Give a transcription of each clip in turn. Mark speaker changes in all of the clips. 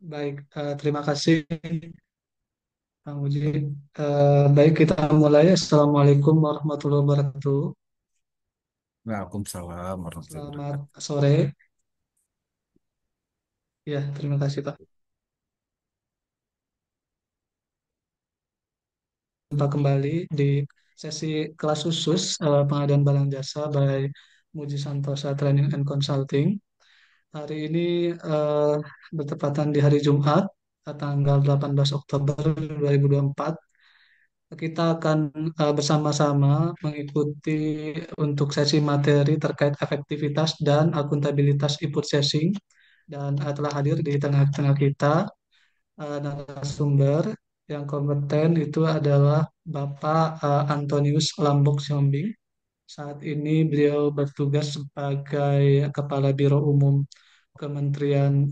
Speaker 1: Baik, terima kasih Kang Uji. Baik, kita mulai. Assalamualaikum warahmatullahi wabarakatuh.
Speaker 2: Waalaikumsalam warahmatullahi
Speaker 1: Selamat
Speaker 2: wabarakatuh.
Speaker 1: sore. Ya, terima kasih Pak. Jumpa kembali di sesi kelas khusus pengadaan barang jasa by Muji Santosa Training and Consulting. Hari ini bertepatan di hari Jumat, tanggal 18 Oktober 2024. Kita akan bersama-sama mengikuti untuk sesi materi terkait efektivitas dan akuntabilitas e-purchasing, dan telah hadir di tengah-tengah kita narasumber yang kompeten itu adalah Bapak Antonius Lambok Siombing. Saat ini beliau bertugas sebagai Kepala Biro Umum Kementerian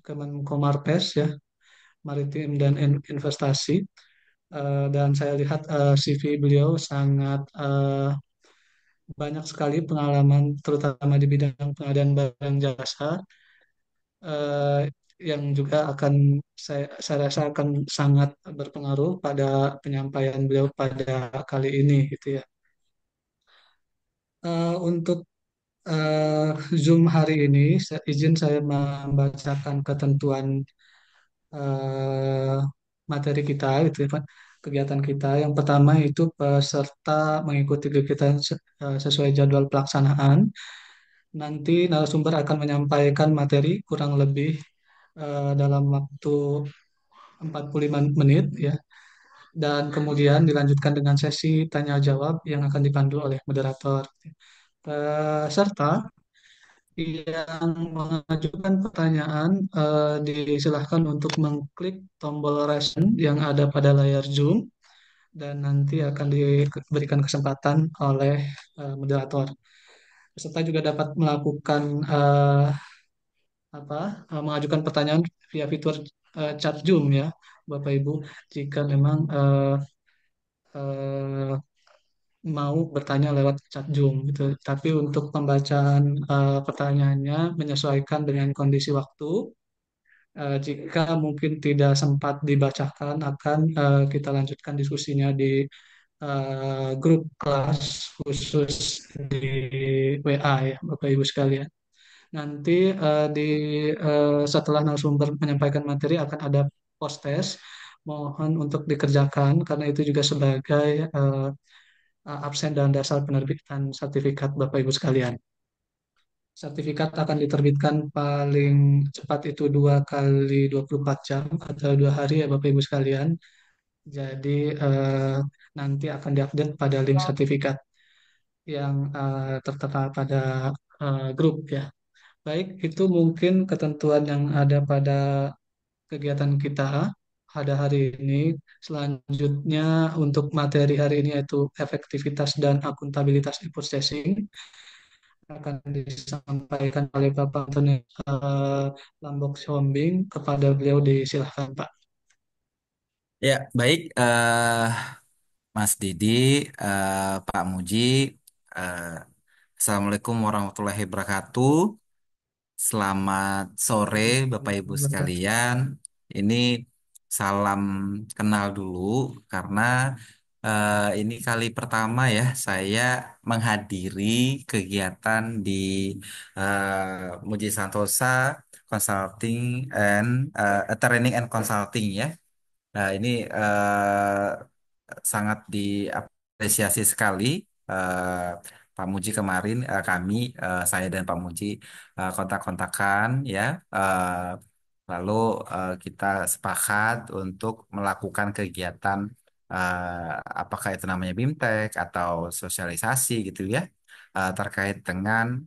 Speaker 1: Kemenkomarves ya, Maritim dan Investasi. Dan saya lihat CV beliau sangat banyak sekali pengalaman, terutama di bidang pengadaan barang jasa, eh, yang juga akan saya rasa akan sangat berpengaruh pada penyampaian beliau pada kali ini, gitu ya. Untuk eh, Zoom hari ini, izin saya membacakan ketentuan eh, materi kita, gitu ya, Pak. Kegiatan kita yang pertama itu peserta mengikuti kegiatan sesuai jadwal pelaksanaan. Nanti narasumber akan menyampaikan materi kurang lebih dalam waktu 45 menit ya. Dan kemudian dilanjutkan dengan sesi tanya jawab yang akan dipandu oleh moderator. Peserta yang mengajukan pertanyaan disilahkan untuk mengklik tombol raise hand yang ada pada layar Zoom, dan nanti akan diberikan kesempatan oleh moderator. Peserta juga dapat melakukan mengajukan pertanyaan via fitur chat Zoom ya, Bapak Ibu, jika memang eh, mau bertanya lewat chat Zoom gitu. Tapi untuk pembacaan pertanyaannya menyesuaikan dengan kondisi waktu. Jika mungkin tidak sempat dibacakan, akan kita lanjutkan diskusinya di grup kelas khusus di WA ya, Bapak Ibu sekalian. Nanti setelah narasumber menyampaikan materi akan ada post test. Mohon untuk dikerjakan karena itu juga sebagai absen dan dasar penerbitan sertifikat Bapak Ibu sekalian. Sertifikat akan diterbitkan paling cepat itu 2 kali 24 jam atau 2 hari ya Bapak Ibu sekalian. Jadi nanti akan diupdate pada link sertifikat yang tertera pada grup ya. Baik, itu mungkin ketentuan yang ada pada kegiatan kita pada hari ini. Selanjutnya untuk materi hari ini yaitu efektivitas dan akuntabilitas e-processing akan disampaikan oleh Bapak Antoni Lambok Sombing. Kepada beliau disilahkan Pak.
Speaker 2: Ya, baik, Mas Didi, Pak Muji, eh, Assalamualaikum warahmatullahi wabarakatuh. Selamat sore, Bapak Ibu sekalian. Ini salam kenal dulu karena ini kali pertama ya saya menghadiri kegiatan di Muji Santosa Consulting and Training and Consulting ya. Nah, ini sangat diapresiasi sekali. eh, Pak Muji kemarin saya dan Pak Muji kontak-kontakan ya. eh, Lalu kita sepakat untuk melakukan kegiatan apakah itu namanya BIMTEK atau sosialisasi gitu ya, terkait dengan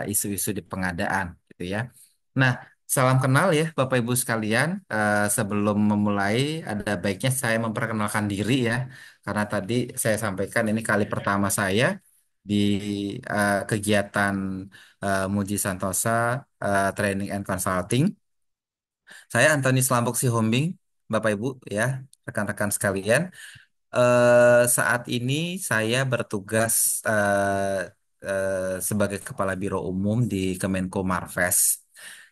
Speaker 2: isu-isu di pengadaan gitu ya. Nah, salam kenal ya Bapak Ibu sekalian. Sebelum memulai, ada baiknya saya memperkenalkan diri ya, karena tadi saya sampaikan ini kali pertama saya di kegiatan Muji Santosa Training and Consulting. Saya Antoni Slampok Sihombing, Bapak Ibu ya, rekan-rekan sekalian. Saat ini saya bertugas sebagai Kepala Biro Umum di Kemenko Marves.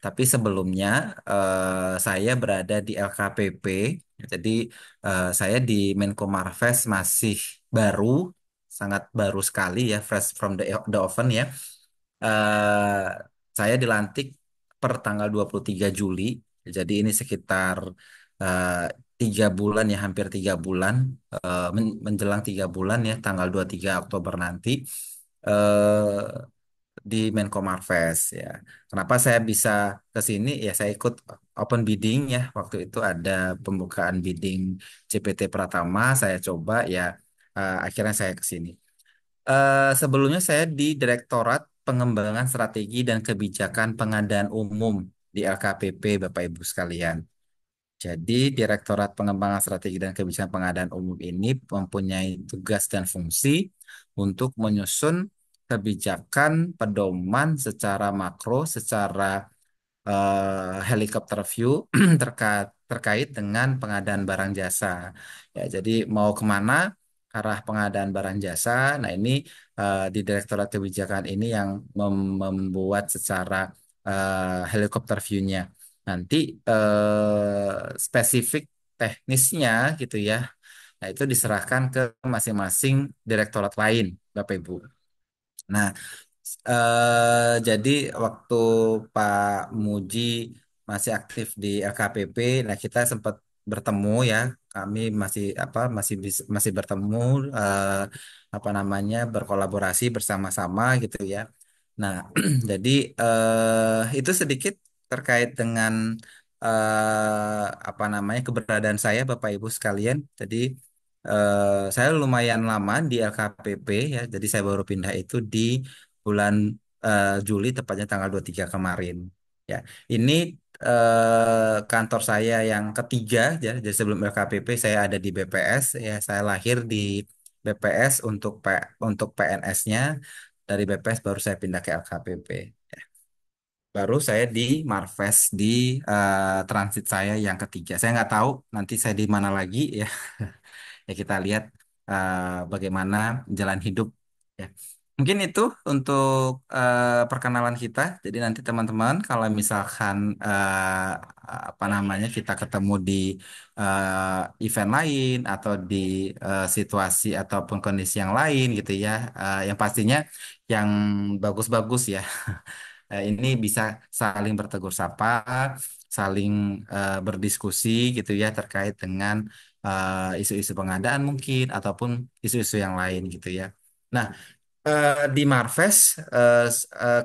Speaker 2: Tapi sebelumnya saya berada di LKPP, jadi saya di Menko Marves masih baru, sangat baru sekali ya, fresh from the oven ya. Eh, saya dilantik per tanggal 23 Juli, jadi ini sekitar eh, 3 bulan ya, hampir 3 bulan, menjelang 3 bulan ya, tanggal 23 Oktober nanti. eh di Menko Marves ya. Kenapa saya bisa ke sini? Ya saya ikut open bidding ya. Waktu itu ada pembukaan bidding CPT Pratama, saya coba ya, akhirnya saya ke sini. Sebelumnya saya di Direktorat Pengembangan Strategi dan Kebijakan Pengadaan Umum di LKPP, Bapak Ibu sekalian. Jadi, Direktorat Pengembangan Strategi dan Kebijakan Pengadaan Umum ini mempunyai tugas dan fungsi untuk menyusun kebijakan pedoman secara makro, secara helikopter view terkait dengan pengadaan barang jasa. Ya, jadi mau kemana arah pengadaan barang jasa? Nah, ini di Direktorat Kebijakan ini yang membuat secara helikopter view-nya. Nanti spesifik teknisnya gitu ya. Nah, itu diserahkan ke masing-masing direktorat lain, Bapak Ibu. Nah, jadi waktu Pak Muji masih aktif di LKPP, nah kita sempat bertemu ya. Kami masih bertemu, eh, apa namanya, berkolaborasi bersama-sama gitu ya. Nah, jadi itu sedikit terkait dengan apa namanya, keberadaan saya Bapak Ibu sekalian. Jadi saya lumayan lama di LKPP ya. Jadi saya baru pindah itu di bulan Juli, tepatnya tanggal 23 kemarin. Ya, ini kantor saya yang ketiga ya. Jadi sebelum LKPP saya ada di BPS ya. Saya lahir di BPS untuk PNS-nya. Dari BPS baru saya pindah ke LKPP. Baru saya di Marves di transit saya yang ketiga. Saya nggak tahu nanti saya di mana lagi ya. Ya kita lihat bagaimana jalan hidup ya. Mungkin itu untuk perkenalan kita. Jadi nanti teman-teman kalau misalkan apa namanya, kita ketemu di event lain atau di situasi ataupun kondisi yang lain gitu ya. Yang pastinya yang bagus-bagus ya. Ini bisa saling bertegur sapa, saling berdiskusi gitu ya terkait dengan isu-isu pengadaan mungkin ataupun isu-isu yang lain gitu ya. Nah, di Marves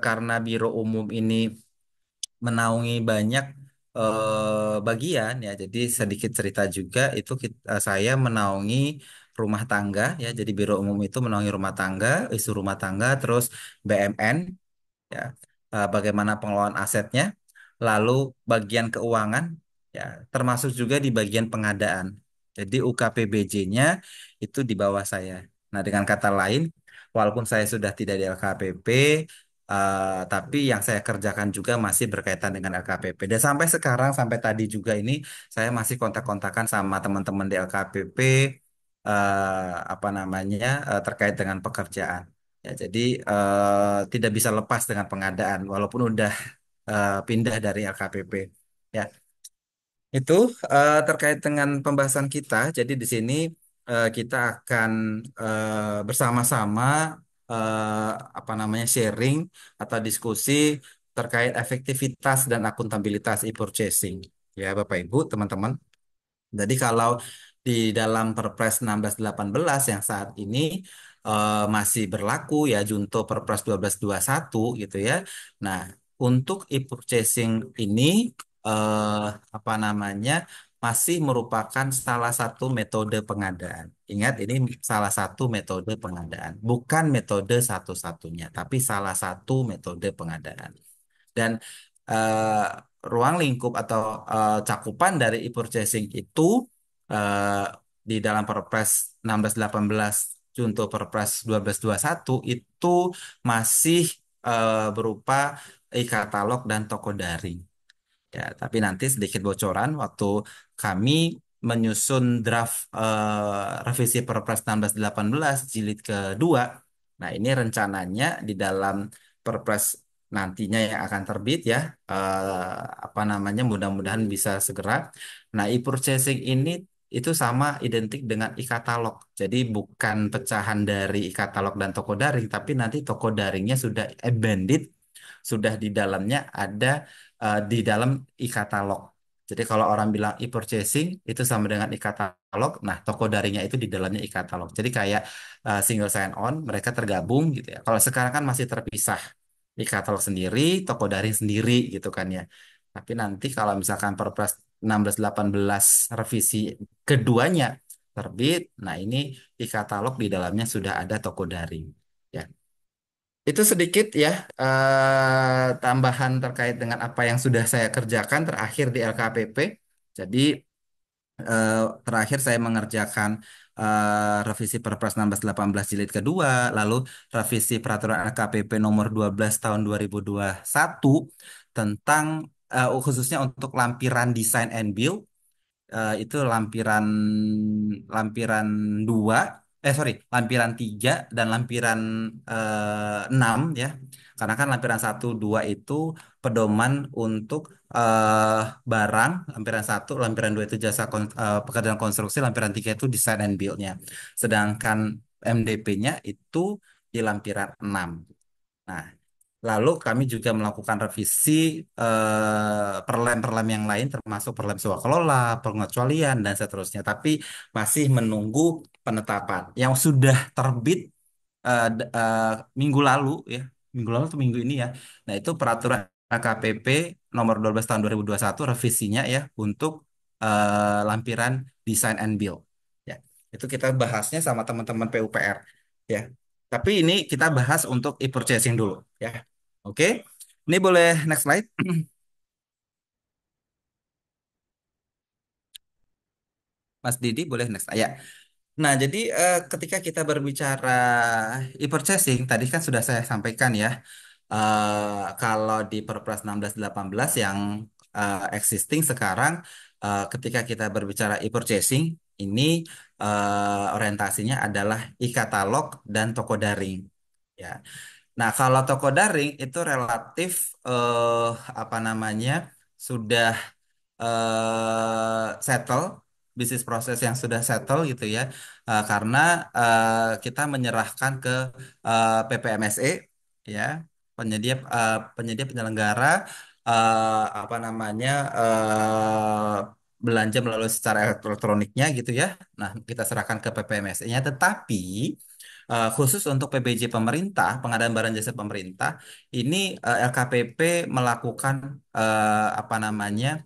Speaker 2: karena Biro Umum ini menaungi banyak bagian ya, jadi sedikit cerita juga itu saya menaungi rumah tangga ya. Jadi Biro Umum itu menaungi rumah tangga, isu rumah tangga, terus BMN ya, bagaimana pengelolaan asetnya, lalu bagian keuangan ya, termasuk juga di bagian pengadaan. Jadi UKPBJ-nya itu di bawah saya. Nah, dengan kata lain, walaupun saya sudah tidak di LKPP, tapi yang saya kerjakan juga masih berkaitan dengan LKPP. Dan sampai sekarang, sampai tadi juga ini, saya masih kontak-kontakan sama teman-teman di LKPP, apa namanya, terkait dengan pekerjaan. Ya, jadi tidak bisa lepas dengan pengadaan walaupun udah pindah dari LKPP. Ya, itu terkait dengan pembahasan kita. Jadi di sini kita akan bersama-sama eh, apa namanya, sharing atau diskusi terkait efektivitas dan akuntabilitas e-purchasing. Ya, Bapak Ibu, teman-teman. Jadi kalau di dalam Perpres 1618 yang saat ini masih berlaku ya, Junto Perpres 1221 gitu ya. Nah, untuk e-purchasing ini eh, apa namanya, masih merupakan salah satu metode pengadaan. Ingat, ini salah satu metode pengadaan, bukan metode satu-satunya, tapi salah satu metode pengadaan. Dan eh, ruang lingkup atau cakupan dari e-purchasing itu eh, di dalam Perpres 1618 Junto Perpres 1221 itu masih berupa e-katalog dan toko daring. Ya, tapi nanti sedikit bocoran waktu kami menyusun draft revisi Perpres 1618 jilid kedua. Nah, ini rencananya di dalam Perpres nantinya yang akan terbit ya, apa namanya, mudah-mudahan bisa segera. Nah, e-purchasing ini itu sama identik dengan e-katalog. Jadi bukan pecahan dari e-katalog dan toko daring, tapi nanti toko daringnya sudah embedded, sudah di dalamnya ada di dalam e-katalog. Jadi kalau orang bilang e-purchasing itu sama dengan e-katalog, nah toko daringnya itu di dalamnya e-katalog. Jadi kayak single sign on, mereka tergabung gitu ya. Kalau sekarang kan masih terpisah, e-katalog sendiri, toko daring sendiri gitu kan ya. Tapi nanti kalau misalkan Perpres 1618 revisi keduanya terbit, nah ini e-katalog di dalamnya sudah ada toko daring. Ya, itu sedikit ya tambahan terkait dengan apa yang sudah saya kerjakan terakhir di LKPP. Jadi eh, terakhir saya mengerjakan revisi Perpres 1618 jilid kedua, lalu revisi peraturan LKPP nomor 12 tahun 2021 tentang khususnya untuk lampiran desain and build, itu lampiran lampiran dua, sorry, lampiran tiga dan lampiran 6 ya. Karena kan lampiran satu dua itu pedoman untuk eh, barang, lampiran satu, lampiran dua itu jasa pekerjaan konstruksi, lampiran tiga itu design and build-nya. Sedangkan MDP-nya itu di lampiran 6. Nah, lalu kami juga melakukan revisi perlem-perlem yang lain termasuk perlem swakelola, pengecualian dan seterusnya. Tapi masih menunggu penetapan yang sudah terbit minggu lalu ya, minggu lalu atau minggu ini ya. Nah, itu peraturan AKPP nomor 12 tahun 2021 revisinya ya untuk lampiran design and build. Ya, itu kita bahasnya sama teman-teman PUPR ya. Tapi ini kita bahas untuk e-purchasing dulu ya. Oke. Ini boleh next slide. Mas Didi boleh next. Ya. Nah, jadi ketika kita berbicara e-purchasing, tadi kan sudah saya sampaikan ya, kalau di Perpres 1618 yang existing sekarang, ketika kita berbicara e-purchasing, ini orientasinya adalah e-katalog dan toko daring. Ya. Nah, kalau toko daring itu relatif eh, apa namanya, sudah settle, bisnis proses yang sudah settle gitu ya. Karena kita menyerahkan ke PPMSE ya, penyedia penyelenggara apa namanya, belanja melalui secara elektroniknya gitu ya. Nah, kita serahkan ke PPMSE-nya, tetapi khusus untuk PBJ pemerintah, pengadaan barang jasa pemerintah, ini LKPP melakukan apa namanya,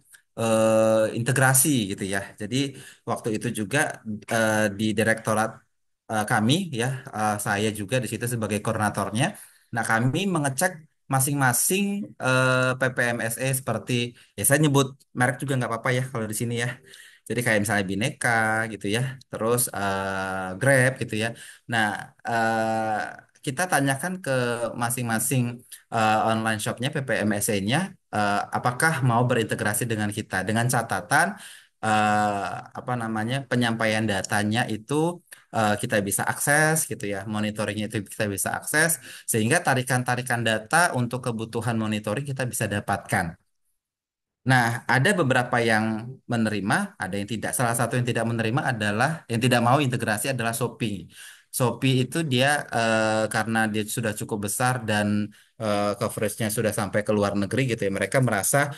Speaker 2: integrasi gitu ya. Jadi waktu itu juga di direktorat kami ya, saya juga di situ sebagai koordinatornya. Nah, kami mengecek masing-masing PPMSE seperti, ya saya nyebut merek juga nggak apa-apa ya kalau di sini ya. Jadi kayak misalnya Bineka gitu ya, terus Grab gitu ya. Nah, kita tanyakan ke masing-masing online shopnya, PPMSE-nya, apakah mau berintegrasi dengan kita dengan catatan apa namanya, penyampaian datanya itu kita bisa akses gitu ya, monitoringnya itu kita bisa akses, sehingga tarikan-tarikan data untuk kebutuhan monitoring kita bisa dapatkan. Nah, ada beberapa yang menerima, ada yang tidak. Salah satu yang tidak menerima adalah, yang tidak mau integrasi adalah Shopee. Shopee itu dia karena dia sudah cukup besar dan coveragenya sudah sampai ke luar negeri gitu ya. Mereka merasa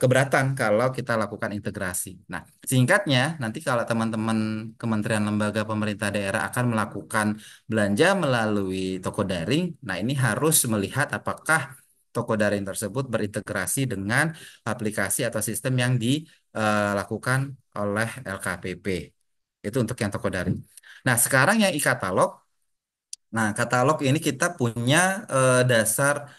Speaker 2: keberatan kalau kita lakukan integrasi. Nah, singkatnya, nanti kalau teman-teman kementerian lembaga pemerintah daerah akan melakukan belanja melalui toko daring, nah ini harus melihat apakah toko daring tersebut berintegrasi dengan aplikasi atau sistem yang dilakukan oleh LKPP. Itu untuk yang toko daring. Nah, sekarang yang e-katalog. Nah, katalog ini kita punya dasar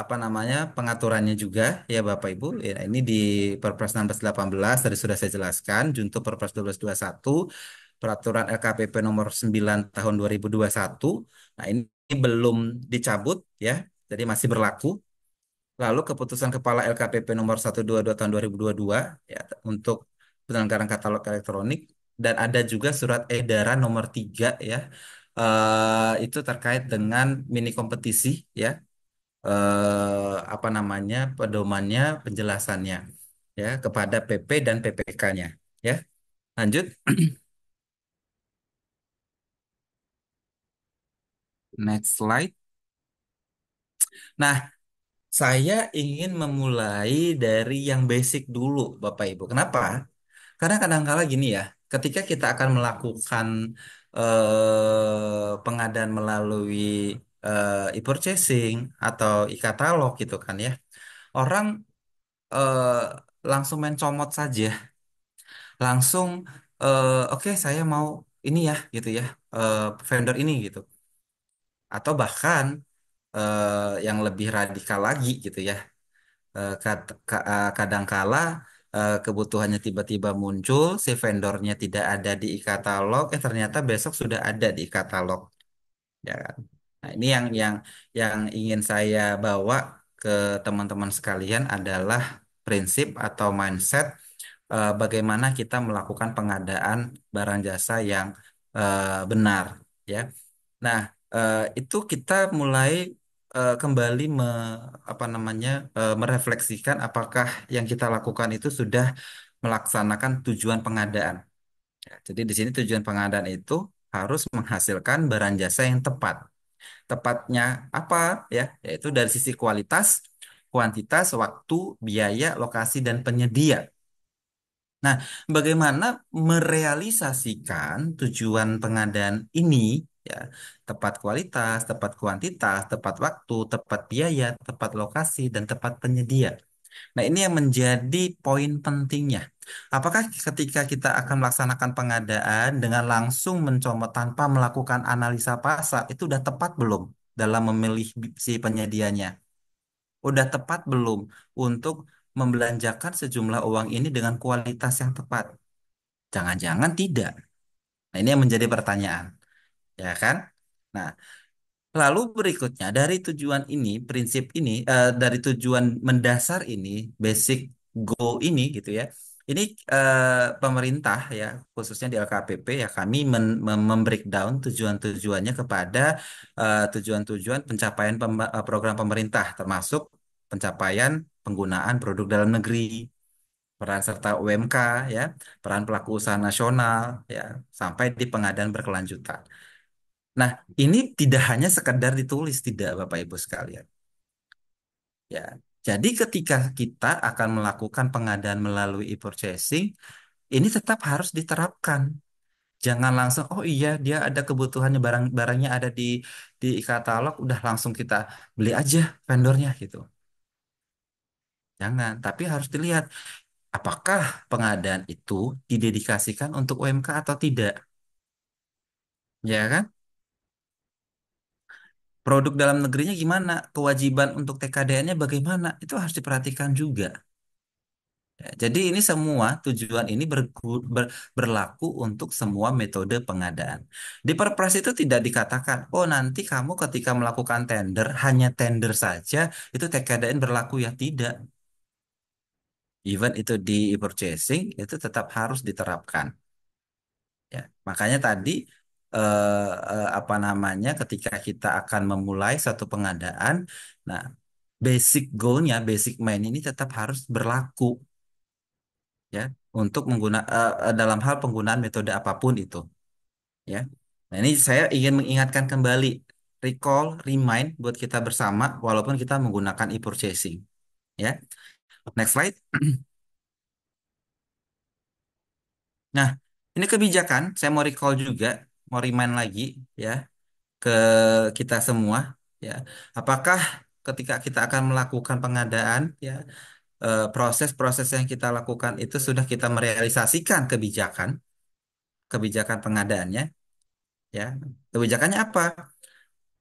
Speaker 2: apa namanya, pengaturannya juga ya Bapak Ibu. Ya, ini di Perpres 1618 tadi sudah saya jelaskan, junto Perpres 1221, Peraturan LKPP nomor 9 tahun 2021. Nah, ini belum dicabut ya. Jadi masih berlaku. Lalu keputusan Kepala LKPP nomor 122 tahun 2022 ya, untuk penyelenggaraan katalog elektronik, dan ada juga surat edaran nomor 3 ya, itu terkait dengan mini kompetisi ya. apa namanya pedomannya, penjelasannya ya kepada PP dan PPK-nya. Ya, lanjut. Next slide. Nah, saya ingin memulai dari yang basic dulu, Bapak Ibu. Kenapa? Karena kadang-kala gini ya, ketika kita akan melakukan pengadaan melalui e-purchasing atau e-katalog gitu kan ya, orang eh, langsung main comot saja, langsung oke saya mau ini ya gitu ya, vendor ini gitu, atau bahkan yang lebih radikal lagi gitu ya. Kadangkala kebutuhannya tiba-tiba muncul, si vendornya tidak ada di e-katalog, ternyata besok sudah ada di e-katalog, ya kan? Nah, ini yang ingin saya bawa ke teman-teman sekalian adalah prinsip atau mindset bagaimana kita melakukan pengadaan barang jasa yang benar, ya. Nah, itu kita mulai kembali apa namanya merefleksikan apakah yang kita lakukan itu sudah melaksanakan tujuan pengadaan. Ya, jadi di sini tujuan pengadaan itu harus menghasilkan barang jasa yang tepat. Tepatnya apa ya? Yaitu dari sisi kualitas, kuantitas, waktu, biaya, lokasi, dan penyedia. Nah, bagaimana merealisasikan tujuan pengadaan ini, ya, tepat kualitas, tepat kuantitas, tepat waktu, tepat biaya, tepat lokasi, dan tepat penyedia. Nah, ini yang menjadi poin pentingnya. Apakah ketika kita akan melaksanakan pengadaan dengan langsung mencomot tanpa melakukan analisa pasar, itu udah tepat belum dalam memilih si penyedianya? Udah tepat belum untuk membelanjakan sejumlah uang ini dengan kualitas yang tepat? Jangan-jangan tidak. Nah, ini yang menjadi pertanyaan, ya kan? Nah, lalu berikutnya dari tujuan ini, prinsip ini, dari tujuan mendasar ini, basic goal ini gitu ya. Ini pemerintah ya, khususnya di LKPP ya, kami membreakdown tujuan-tujuannya kepada tujuan-tujuan pencapaian program pemerintah, termasuk pencapaian penggunaan produk dalam negeri, peran serta UMK ya, peran pelaku usaha nasional ya, sampai di pengadaan berkelanjutan. Nah, ini tidak hanya sekedar ditulis, tidak Bapak Ibu sekalian. Ya, jadi ketika kita akan melakukan pengadaan melalui e-purchasing, ini tetap harus diterapkan. Jangan langsung, oh iya dia ada kebutuhannya barangnya ada di e-katalog, udah langsung kita beli aja vendornya gitu. Jangan, tapi harus dilihat apakah pengadaan itu didedikasikan untuk UMK atau tidak, ya kan? Produk dalam negerinya gimana? Kewajiban untuk TKDN-nya bagaimana? Itu harus diperhatikan juga. Ya, jadi ini semua tujuan ini berlaku untuk semua metode pengadaan. Di Perpres itu tidak dikatakan, oh nanti kamu ketika melakukan tender, hanya tender saja, itu TKDN berlaku ya. Tidak. Even itu di purchasing, itu tetap harus diterapkan. Ya, makanya tadi apa namanya ketika kita akan memulai satu pengadaan, nah basic goalnya, basic main ini tetap harus berlaku ya untuk dalam hal penggunaan metode apapun itu ya. Nah ini saya ingin mengingatkan kembali, recall, remind buat kita bersama walaupun kita menggunakan e-purchasing ya. Next slide. Nah ini kebijakan, saya mau recall juga, mau remind lagi ya ke kita semua ya. Apakah ketika kita akan melakukan pengadaan ya proses-proses yang kita lakukan itu sudah kita merealisasikan kebijakan pengadaannya ya. Kebijakannya apa?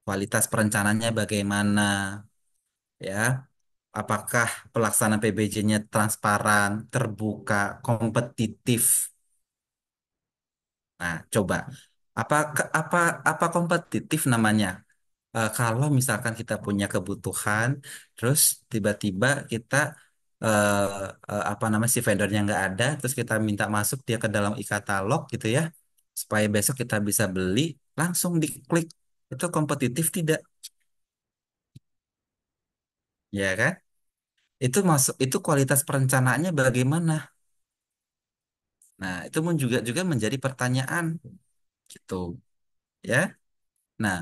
Speaker 2: Kualitas perencanaannya bagaimana ya? Apakah pelaksanaan PBJ-nya transparan, terbuka, kompetitif? Nah, coba apa apa apa kompetitif namanya? Kalau misalkan kita punya kebutuhan, terus tiba-tiba kita eh, apa namanya si vendornya nggak ada, terus kita minta masuk dia ke dalam e-katalog gitu ya, supaya besok kita bisa beli, langsung diklik. Itu kompetitif tidak? ya kan? Itu masuk itu kualitas perencanaannya bagaimana? Nah, itu pun juga juga menjadi pertanyaan gitu, ya. Nah,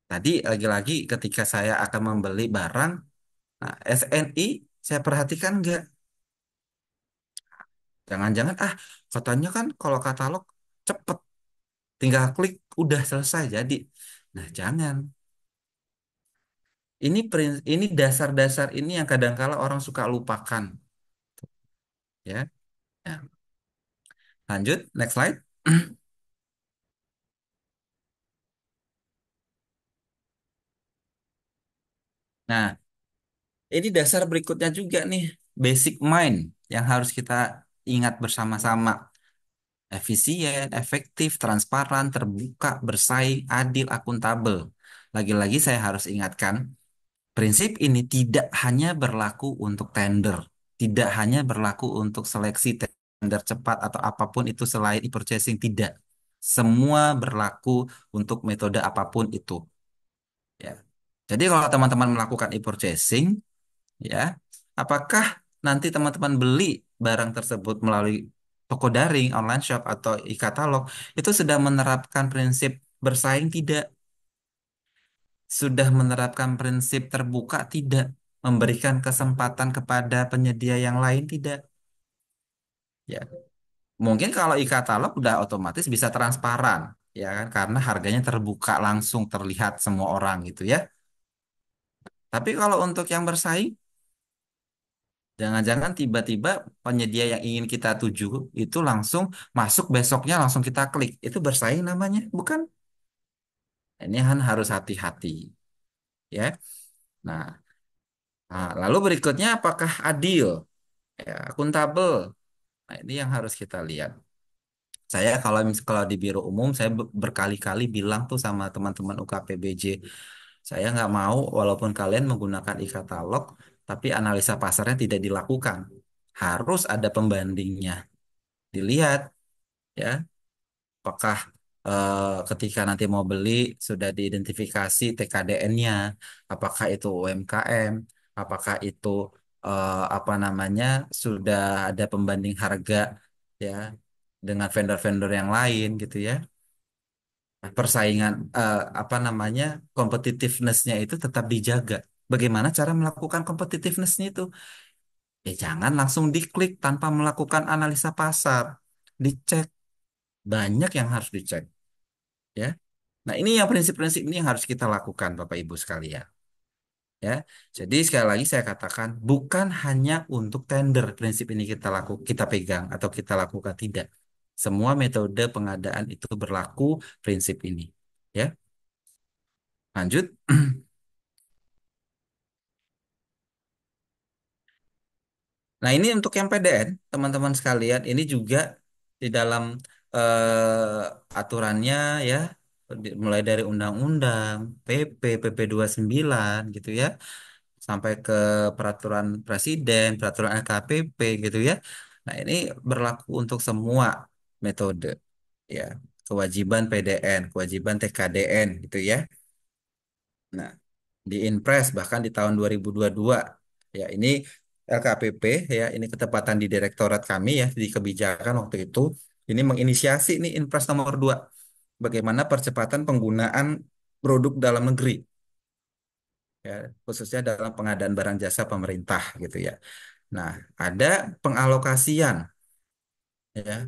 Speaker 2: tadi lagi-lagi ketika saya akan membeli barang, nah, SNI saya perhatikan nggak? Jangan-jangan katanya kan kalau katalog cepet, tinggal klik udah selesai jadi. Nah, jangan. Ini dasar-dasar ini yang kadangkala orang suka lupakan, ya. Nah, lanjut, next slide. Nah, ini dasar berikutnya juga nih, basic mind yang harus kita ingat bersama-sama. Efisien, efektif, transparan, terbuka, bersaing, adil, akuntabel. Lagi-lagi saya harus ingatkan, prinsip ini tidak hanya berlaku untuk tender, tidak hanya berlaku untuk seleksi tender cepat atau apapun itu selain e-purchasing, tidak. Semua berlaku untuk metode apapun itu, ya. Jadi kalau teman-teman melakukan e-purchasing, ya, apakah nanti teman-teman beli barang tersebut melalui toko daring, online shop atau e-katalog itu sudah menerapkan prinsip bersaing tidak? Sudah menerapkan prinsip terbuka tidak? Memberikan kesempatan kepada penyedia yang lain tidak? Ya, mungkin kalau e-katalog udah otomatis bisa transparan, ya kan? Karena harganya terbuka langsung terlihat semua orang gitu ya. Tapi kalau untuk yang bersaing, jangan-jangan tiba-tiba penyedia yang ingin kita tuju itu langsung masuk besoknya langsung kita klik. Itu bersaing namanya, bukan? Ini kan harus hati-hati, ya. Lalu berikutnya apakah adil, ya, akuntabel? Nah, ini yang harus kita lihat. Saya kalau di biro umum saya berkali-kali bilang tuh sama teman-teman UKPBJ, saya nggak mau walaupun kalian menggunakan e-katalog, tapi analisa pasarnya tidak dilakukan. Harus ada pembandingnya. Dilihat, ya, apakah ketika nanti mau beli sudah diidentifikasi TKDN-nya, apakah itu UMKM, apakah itu apa namanya sudah ada pembanding harga, ya, dengan vendor-vendor yang lain gitu ya. Nah, persaingan apa namanya competitiveness-nya itu tetap dijaga. Bagaimana cara melakukan competitiveness-nya itu? Ya jangan langsung diklik tanpa melakukan analisa pasar. Dicek, banyak yang harus dicek, ya. Nah, ini yang prinsip-prinsip ini yang harus kita lakukan, Bapak Ibu sekalian, ya. Jadi sekali lagi saya katakan bukan hanya untuk tender prinsip ini kita pegang atau kita lakukan, tidak. Semua metode pengadaan itu berlaku prinsip ini, ya. Lanjut. Nah, ini untuk yang PDN, teman-teman sekalian, ini juga di dalam aturannya, ya, mulai dari undang-undang, PP, PP 29 gitu ya, sampai ke peraturan presiden, peraturan LKPP gitu ya. Nah, ini berlaku untuk semua metode, ya. Kewajiban PDN, kewajiban TKDN gitu ya. Nah, di Inpres bahkan di tahun 2022, ya, ini LKPP, ya, ini ketepatan di direktorat kami ya di kebijakan waktu itu ini menginisiasi ini Inpres nomor 2, bagaimana percepatan penggunaan produk dalam negeri, ya, khususnya dalam pengadaan barang jasa pemerintah gitu ya. Nah, ada pengalokasian, ya.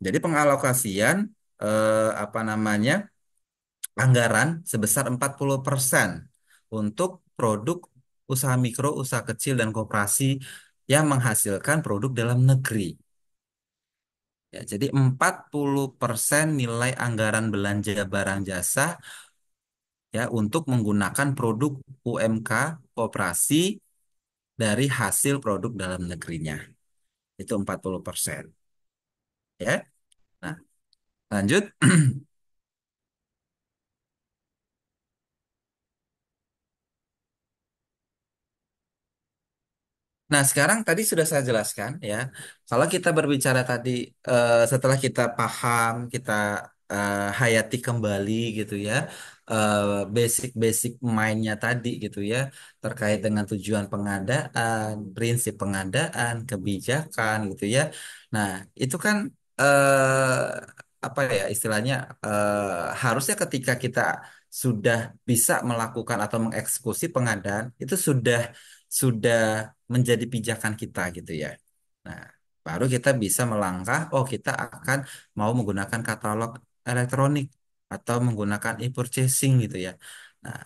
Speaker 2: Jadi pengalokasian apa namanya anggaran sebesar 40% untuk produk usaha mikro, usaha kecil dan koperasi yang menghasilkan produk dalam negeri. Ya, jadi 40% nilai anggaran belanja barang jasa, ya, untuk menggunakan produk UMK koperasi dari hasil produk dalam negerinya. Itu 40%, ya. Nah, lanjut. Nah, sekarang tadi sudah saya jelaskan, ya. Kalau kita berbicara tadi setelah kita paham, kita hayati kembali gitu ya, eh, basic-basic mainnya tadi gitu ya, terkait dengan tujuan pengadaan, prinsip pengadaan, kebijakan gitu ya. Nah, itu kan apa ya istilahnya, harusnya ketika kita sudah bisa melakukan atau mengeksekusi pengadaan itu sudah menjadi pijakan kita gitu ya. Nah, baru kita bisa melangkah, oh kita akan mau menggunakan katalog elektronik atau menggunakan e-purchasing gitu ya. Nah,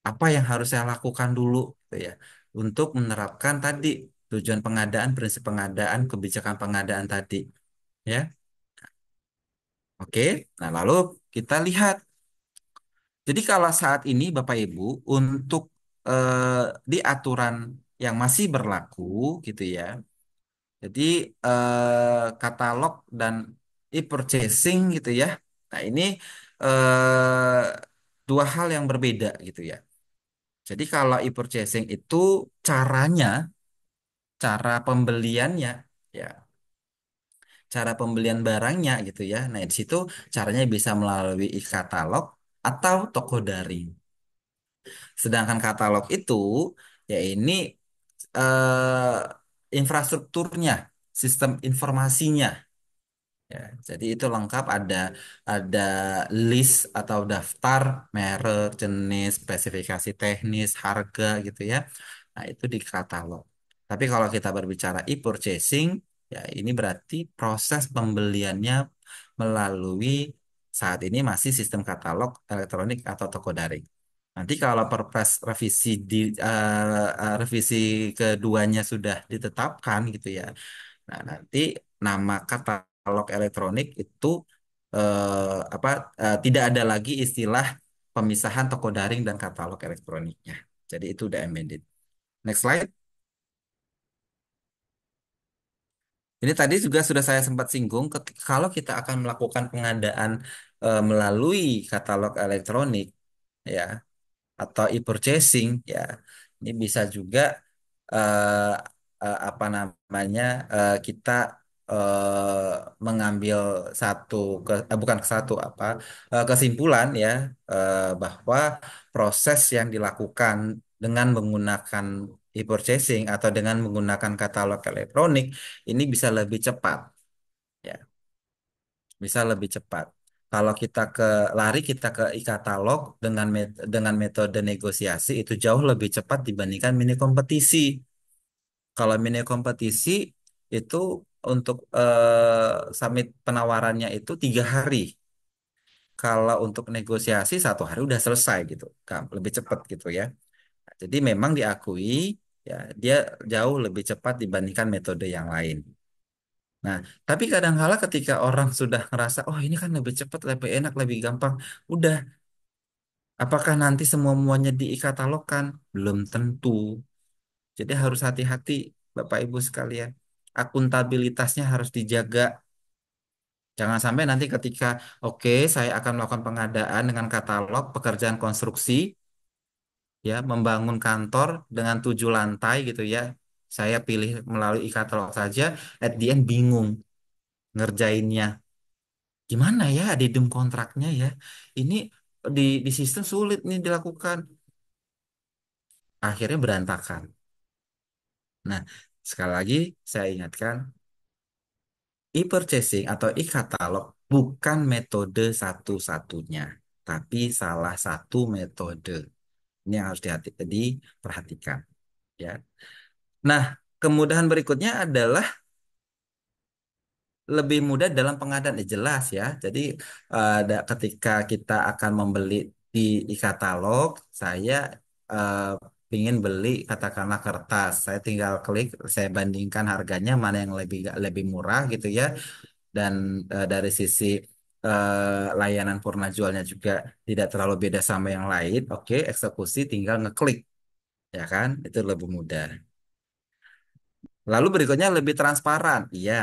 Speaker 2: apa yang harus saya lakukan dulu gitu ya untuk menerapkan tadi tujuan pengadaan, prinsip pengadaan, kebijakan pengadaan tadi ya. Oke. Nah, lalu kita lihat. Jadi kalau saat ini Bapak Ibu untuk di aturan yang masih berlaku gitu ya. Jadi katalog dan e-purchasing gitu ya. Nah, ini eh, dua hal yang berbeda gitu ya. Jadi kalau e-purchasing itu caranya, cara pembeliannya ya, cara pembelian barangnya gitu ya. Nah, di situ caranya bisa melalui e-katalog atau toko daring. Sedangkan katalog itu ya ini infrastrukturnya, sistem informasinya. Ya, jadi itu lengkap ada list atau daftar merek, jenis, spesifikasi teknis, harga gitu ya. Nah, itu di katalog. Tapi kalau kita berbicara e-purchasing, ya ini berarti proses pembeliannya melalui saat ini masih sistem katalog elektronik atau toko daring. Nanti kalau Perpres revisi keduanya sudah ditetapkan gitu ya. Nah, nanti nama katalog elektronik itu apa tidak ada lagi istilah pemisahan toko daring dan katalog elektroniknya. Jadi itu udah amended. Next slide. Ini tadi juga sudah saya sempat singgung kalau kita akan melakukan pengadaan melalui katalog elektronik ya atau e-purchasing ya. Ini bisa juga eh, apa namanya kita mengambil bukan satu apa kesimpulan ya bahwa proses yang dilakukan dengan menggunakan e-purchasing atau dengan menggunakan katalog elektronik ini bisa lebih cepat ya, bisa lebih cepat. Kalau kita ke e-katalog dengan metode negosiasi itu jauh lebih cepat dibandingkan mini kompetisi. Kalau mini kompetisi itu untuk summit penawarannya itu 3 hari. Kalau untuk negosiasi 1 hari udah selesai gitu, lebih cepat gitu ya. Jadi memang diakui ya dia jauh lebih cepat dibandingkan metode yang lain. Nah, tapi kadang-kala ketika orang sudah ngerasa, oh ini kan lebih cepat, lebih enak, lebih gampang, udah, apakah nanti semua-muanya diikatalogkan? Belum tentu. Jadi harus hati-hati, Bapak Ibu sekalian. Akuntabilitasnya harus dijaga. Jangan sampai nanti ketika, oke, saya akan melakukan pengadaan dengan katalog pekerjaan konstruksi, ya, membangun kantor dengan 7 lantai gitu ya. Saya pilih melalui e-katalog saja, at the end bingung ngerjainnya. Gimana ya adendum kontraknya ya? Ini di sistem sulit nih dilakukan. Akhirnya berantakan. Nah, sekali lagi saya ingatkan, e-purchasing atau e-katalog bukan metode satu-satunya, tapi salah satu metode. Ini yang harus diperhatikan, ya. Nah, kemudahan berikutnya adalah lebih mudah dalam pengadaan jelas ya. Jadi ketika kita akan membeli di e-katalog, saya eh, ingin beli katakanlah kertas, saya tinggal klik, saya bandingkan harganya mana yang lebih murah gitu ya. Dan dari sisi layanan purna jualnya juga tidak terlalu beda sama yang lain. Oke, eksekusi tinggal ngeklik, ya kan? Itu lebih mudah. Lalu berikutnya lebih transparan. Iya,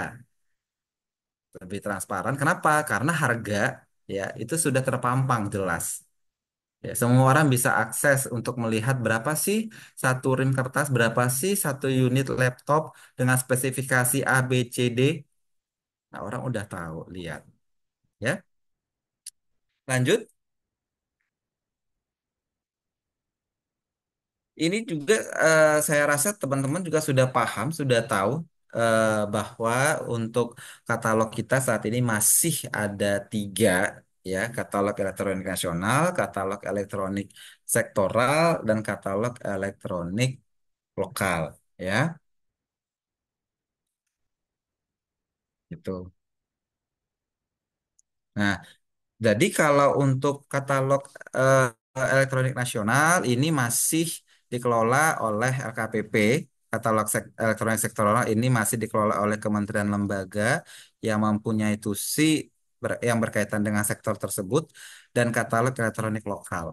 Speaker 2: lebih transparan. Kenapa? Karena harga ya itu sudah terpampang jelas. Ya, semua orang bisa akses untuk melihat berapa sih satu rim kertas, berapa sih satu unit laptop dengan spesifikasi A, B, C, D. Nah, orang udah tahu, lihat, ya. Lanjut. Ini juga saya rasa teman-teman juga sudah paham, sudah tahu bahwa untuk katalog kita saat ini masih ada tiga, ya, katalog elektronik nasional, katalog elektronik sektoral, dan katalog elektronik lokal, ya, gitu. Nah, jadi kalau untuk katalog eh, elektronik nasional ini masih dikelola oleh LKPP. Katalog elektronik sektoral ini masih dikelola oleh kementerian lembaga yang mempunyai tusi yang berkaitan dengan sektor tersebut, dan katalog elektronik lokal.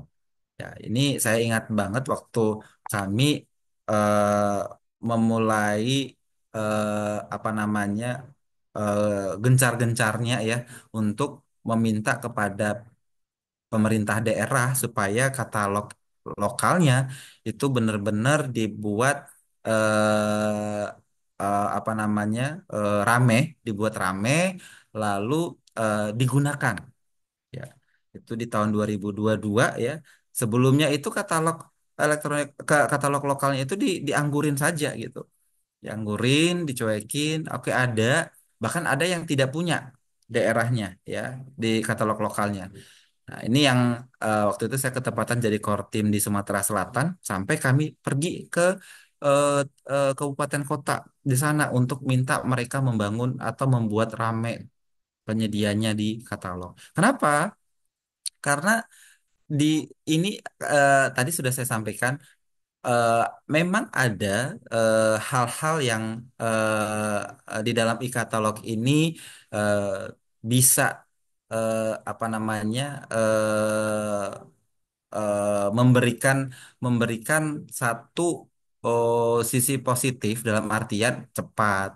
Speaker 2: Ya, ini saya ingat banget waktu kami eh, memulai apa namanya gencar-gencarnya, ya, untuk meminta kepada pemerintah daerah supaya katalog lokalnya itu benar-benar dibuat eh, apa namanya rame, dibuat rame, lalu digunakan. Ya, itu di tahun 2022, ya. Sebelumnya itu katalog elektronik katalog lokalnya itu dianggurin saja gitu. Dianggurin, dicuekin. Oke, ada, bahkan ada yang tidak punya daerahnya, ya, di katalog lokalnya. Nah, ini yang waktu itu saya ketempatan jadi kortim di Sumatera Selatan, sampai kami pergi ke eh, kabupaten kota di sana untuk minta mereka membangun atau membuat rame penyediaannya di katalog. Kenapa? Karena di ini tadi sudah saya sampaikan, eh, memang ada hal-hal yang di dalam e-katalog ini eh, bisa apa namanya memberikan memberikan satu sisi positif dalam artian cepat.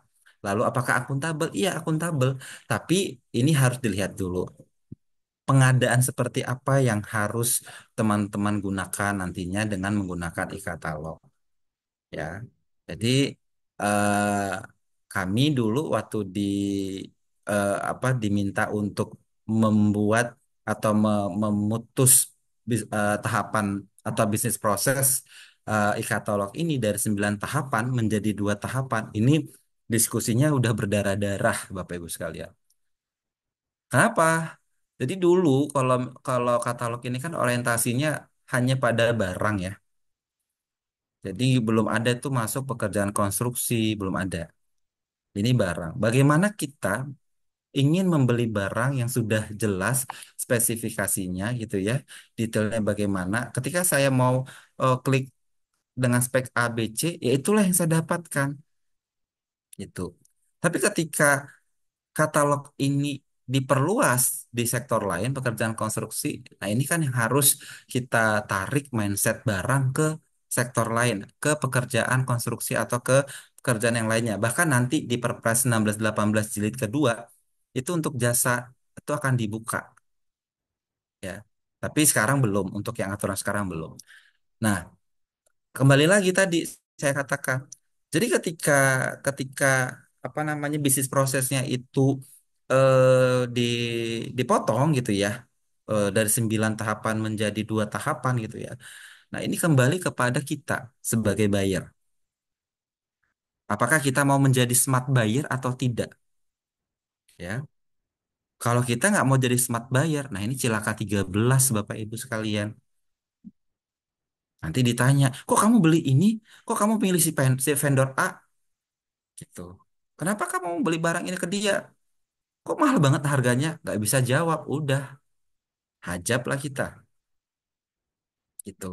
Speaker 2: Lalu apakah akuntabel? Iya, akuntabel. Tapi ini harus dilihat dulu pengadaan seperti apa yang harus teman-teman gunakan nantinya dengan menggunakan e-katalog, ya. Jadi eh, kami dulu waktu apa diminta untuk membuat atau memutus tahapan atau bisnis proses e-katalog ini dari 9 tahapan menjadi 2 tahapan. Ini diskusinya udah berdarah-darah, Bapak Ibu sekalian. Kenapa? Jadi dulu kalau kalau katalog ini kan orientasinya hanya pada barang, ya. Jadi belum ada tuh masuk pekerjaan konstruksi, belum ada. Ini barang. Bagaimana kita ingin membeli barang yang sudah jelas spesifikasinya gitu, ya. Detailnya bagaimana. Ketika saya mau klik dengan spek A, B, C, ya itulah yang saya dapatkan gitu. Tapi ketika katalog ini diperluas di sektor lain, pekerjaan konstruksi. Nah, ini kan yang harus kita tarik mindset barang ke sektor lain, ke pekerjaan konstruksi atau ke pekerjaan yang lainnya. Bahkan nanti di Perpres 1618 jilid kedua, itu untuk jasa itu akan dibuka, ya. Tapi sekarang belum, untuk yang aturan sekarang belum. Nah, kembali lagi tadi saya katakan. Jadi ketika ketika apa namanya bisnis prosesnya itu di dipotong gitu, ya, dari 9 tahapan menjadi 2 tahapan gitu, ya. Nah, ini kembali kepada kita sebagai buyer. Apakah kita mau menjadi smart buyer atau tidak, ya? Kalau kita nggak mau jadi smart buyer, nah ini cilaka 13, Bapak Ibu sekalian. Nanti ditanya, kok kamu beli ini? Kok kamu pilih si vendor A? Gitu. Kenapa kamu beli barang ini ke dia? Kok mahal banget harganya? Nggak bisa jawab. Udah, hajablah kita. Gitu.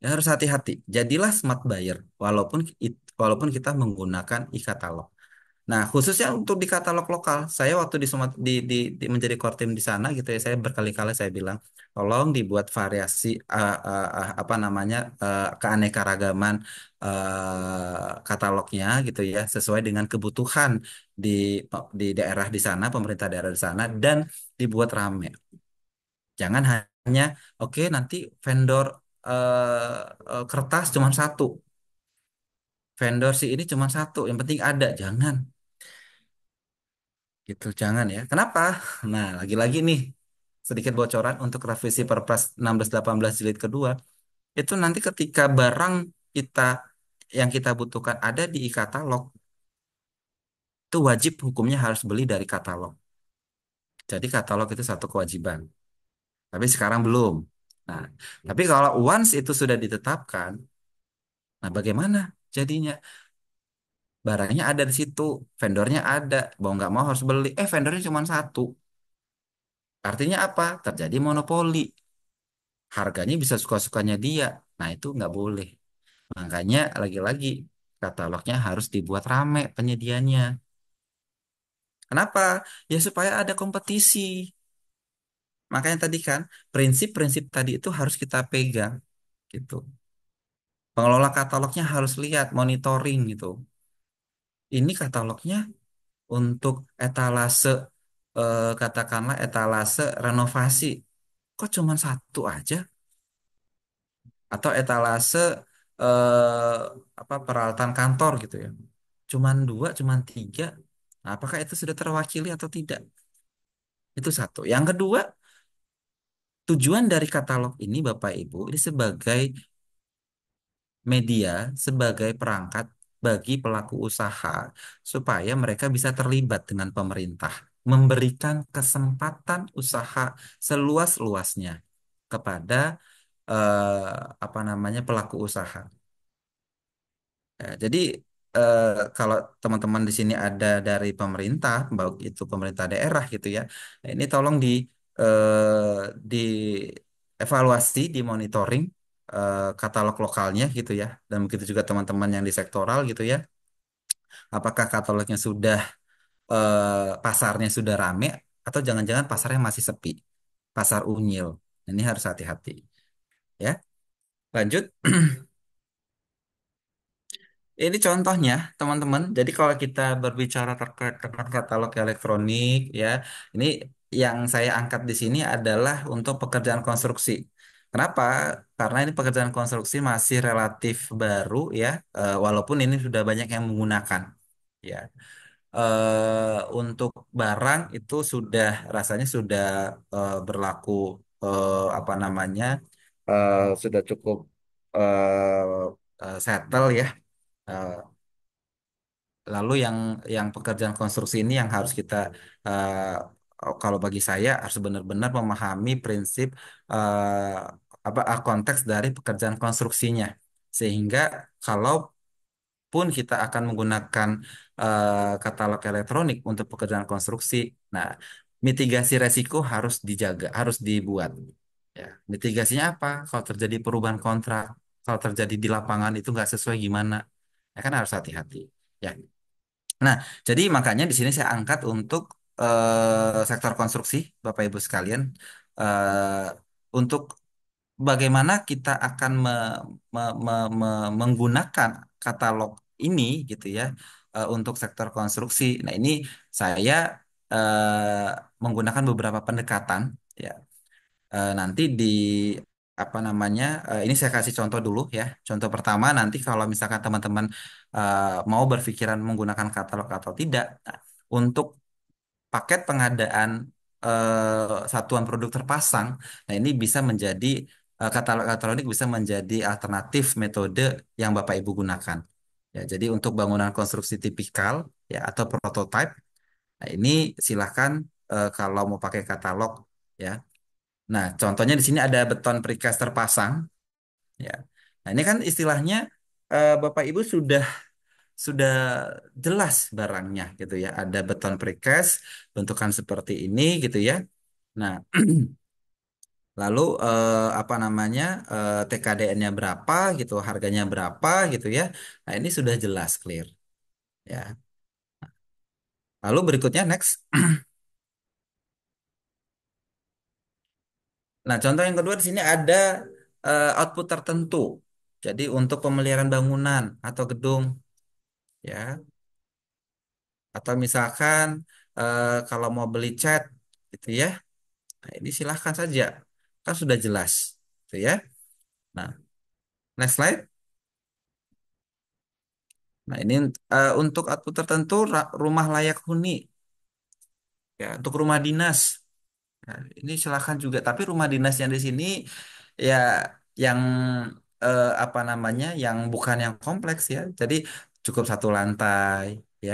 Speaker 2: Ya, harus hati-hati. Jadilah smart buyer. Walaupun kita menggunakan e-katalog. Nah, khususnya untuk di katalog lokal, saya waktu menjadi kortim di sana gitu, ya, saya berkali-kali saya bilang, tolong dibuat variasi apa namanya keanekaragaman katalognya gitu, ya, sesuai dengan kebutuhan di di daerah di sana, pemerintah daerah di sana, dan dibuat rame. Jangan hanya oke nanti vendor kertas cuma satu, vendor si ini cuma satu, yang penting ada, jangan. Gitu, jangan, ya. Kenapa? Nah, lagi-lagi nih. sedikit bocoran untuk revisi Perpres 1618 jilid kedua, itu nanti ketika barang kita yang kita butuhkan ada di e-katalog, itu wajib hukumnya harus beli dari katalog. Jadi katalog itu satu kewajiban. Tapi sekarang belum. Nah, tapi kalau once itu sudah ditetapkan, nah bagaimana jadinya? Barangnya ada di situ, vendornya ada, mau nggak mau harus beli. Vendornya cuma satu. Artinya apa? Terjadi monopoli. Harganya bisa suka-sukanya dia. Nah, itu nggak boleh. Makanya lagi-lagi katalognya harus dibuat rame penyediaannya. Kenapa? Ya supaya ada kompetisi. Makanya tadi kan prinsip-prinsip tadi itu harus kita pegang gitu. Pengelola katalognya harus lihat monitoring gitu. Ini katalognya untuk etalase katakanlah etalase renovasi. Kok cuma satu aja? Atau etalase eh, apa peralatan kantor gitu ya. Cuman dua, cuman tiga. Nah, apakah itu sudah terwakili atau tidak? Itu satu. Yang kedua, tujuan dari katalog ini Bapak Ibu ini sebagai media, sebagai perangkat bagi pelaku usaha supaya mereka bisa terlibat dengan pemerintah, memberikan kesempatan usaha seluas-luasnya kepada apa namanya pelaku usaha. Ya, jadi eh, kalau teman-teman di sini ada dari pemerintah, baik itu pemerintah daerah gitu ya, nah ini tolong di evaluasi, di monitoring katalog lokalnya gitu ya, dan begitu juga teman-teman yang di sektoral gitu ya, apakah katalognya sudah pasarnya sudah rame atau jangan-jangan pasarnya masih sepi, pasar unyil. Ini harus hati-hati ya. Lanjut. Ini contohnya, teman-teman. Jadi kalau kita berbicara terkait dengan katalog elektronik, ya, ini yang saya angkat di sini adalah untuk pekerjaan konstruksi. Kenapa? Karena ini pekerjaan konstruksi masih relatif baru, ya, walaupun ini sudah banyak yang menggunakan, ya. Untuk barang itu sudah rasanya sudah berlaku apa namanya, sudah cukup settle ya. Eh, Lalu yang pekerjaan konstruksi ini yang harus kita kalau bagi saya harus benar-benar memahami prinsip eh, konteks dari pekerjaan konstruksinya sehingga kalaupun kita akan menggunakan katalog elektronik untuk pekerjaan konstruksi, nah mitigasi resiko harus dijaga, harus dibuat. Ya, mitigasinya apa? Kalau terjadi perubahan kontrak, kalau terjadi di lapangan itu nggak sesuai gimana, ya kan harus hati-hati. Ya. Nah, jadi makanya di sini saya angkat untuk sektor konstruksi, Bapak Ibu sekalian, eh, untuk bagaimana kita akan menggunakan katalog ini, gitu ya, untuk sektor konstruksi. Nah, ini saya menggunakan beberapa pendekatan, ya. Nanti di apa namanya ini saya kasih contoh dulu ya. Contoh pertama nanti kalau misalkan teman-teman mau berpikiran menggunakan katalog atau tidak, nah, untuk paket pengadaan satuan produk terpasang, nah ini bisa menjadi katalog elektronik bisa menjadi alternatif metode yang Bapak Ibu gunakan. Ya, jadi untuk bangunan konstruksi tipikal ya atau prototype, nah ini silahkan kalau mau pakai katalog ya. Nah, contohnya di sini ada beton precast terpasang, ya. Nah, ini kan istilahnya Bapak Ibu sudah jelas barangnya gitu ya. Ada beton precast bentukan seperti ini gitu ya. Nah, lalu apa namanya TKDN-nya berapa gitu, harganya berapa gitu ya. Nah, ini sudah jelas clear ya. Lalu berikutnya next. Nah, contoh yang kedua di sini ada output tertentu. Jadi untuk pemeliharaan bangunan atau gedung ya atau misalkan kalau mau beli cat gitu ya, nah ini silahkan saja kan sudah jelas gitu ya. Nah, next slide. Nah, ini untuk output tertentu rumah layak huni ya untuk rumah dinas Nah, ini silakan juga. Tapi rumah dinas yang di sini ya yang apa namanya, yang bukan yang kompleks ya. Jadi cukup satu lantai ya,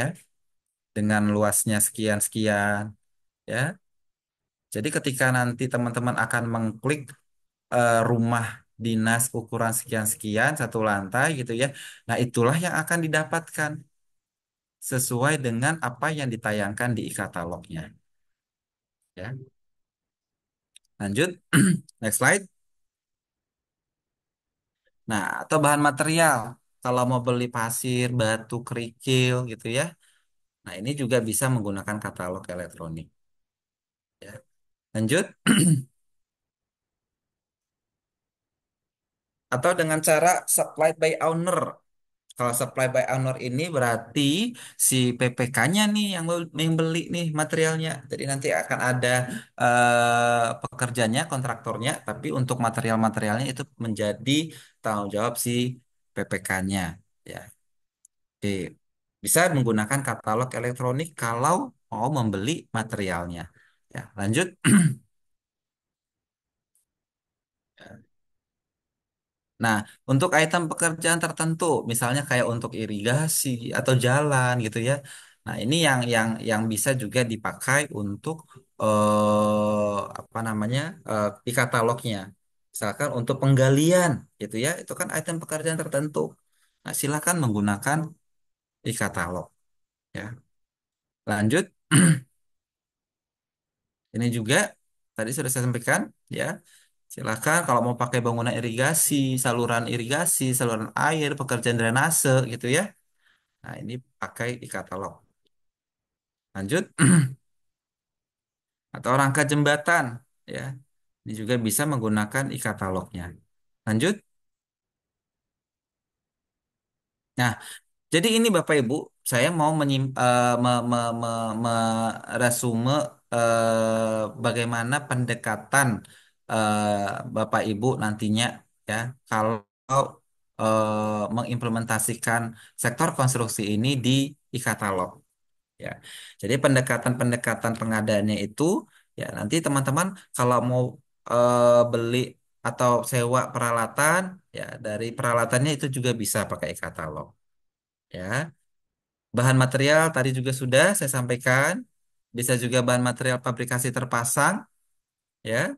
Speaker 2: dengan luasnya sekian sekian ya. Jadi ketika nanti teman-teman akan mengklik rumah dinas ukuran sekian sekian satu lantai gitu ya. Nah itulah yang akan didapatkan sesuai dengan apa yang ditayangkan di e-katalognya ya. Lanjut, next slide. Nah, atau bahan material. Kalau mau beli pasir, batu, kerikil gitu ya. Nah, ini juga bisa menggunakan katalog elektronik ya. Lanjut, atau dengan cara supply by owner. Kalau supply by owner ini berarti si PPK-nya nih yang beli nih materialnya. Jadi nanti akan ada pekerjanya, kontraktornya, tapi untuk material-materialnya itu menjadi tanggung jawab si PPK-nya. Ya. Oke. Bisa menggunakan katalog elektronik kalau mau membeli materialnya. Ya, lanjut. Nah, untuk item pekerjaan tertentu, misalnya kayak untuk irigasi atau jalan gitu ya. Nah, ini yang bisa juga dipakai untuk apa namanya? Di katalognya. Misalkan untuk penggalian gitu ya, itu kan item pekerjaan tertentu. Nah, silakan menggunakan e-katalog ya. Lanjut. Ini juga tadi sudah saya sampaikan ya. Silakan kalau mau pakai bangunan irigasi, saluran air, pekerjaan drainase gitu ya. Nah, ini pakai e-katalog. Lanjut, atau rangka jembatan ya. Ini juga bisa menggunakan e-katalognya. Lanjut. Nah, jadi ini Bapak Ibu, saya mau meresume bagaimana pendekatan Bapak Ibu nantinya ya kalau mengimplementasikan sektor konstruksi ini di e-katalog ya. Jadi pendekatan-pendekatan pengadaannya itu ya nanti teman-teman kalau mau beli atau sewa peralatan ya dari peralatannya itu juga bisa pakai e-katalog ya. Bahan material tadi juga sudah saya sampaikan. Bisa juga bahan material pabrikasi terpasang, ya.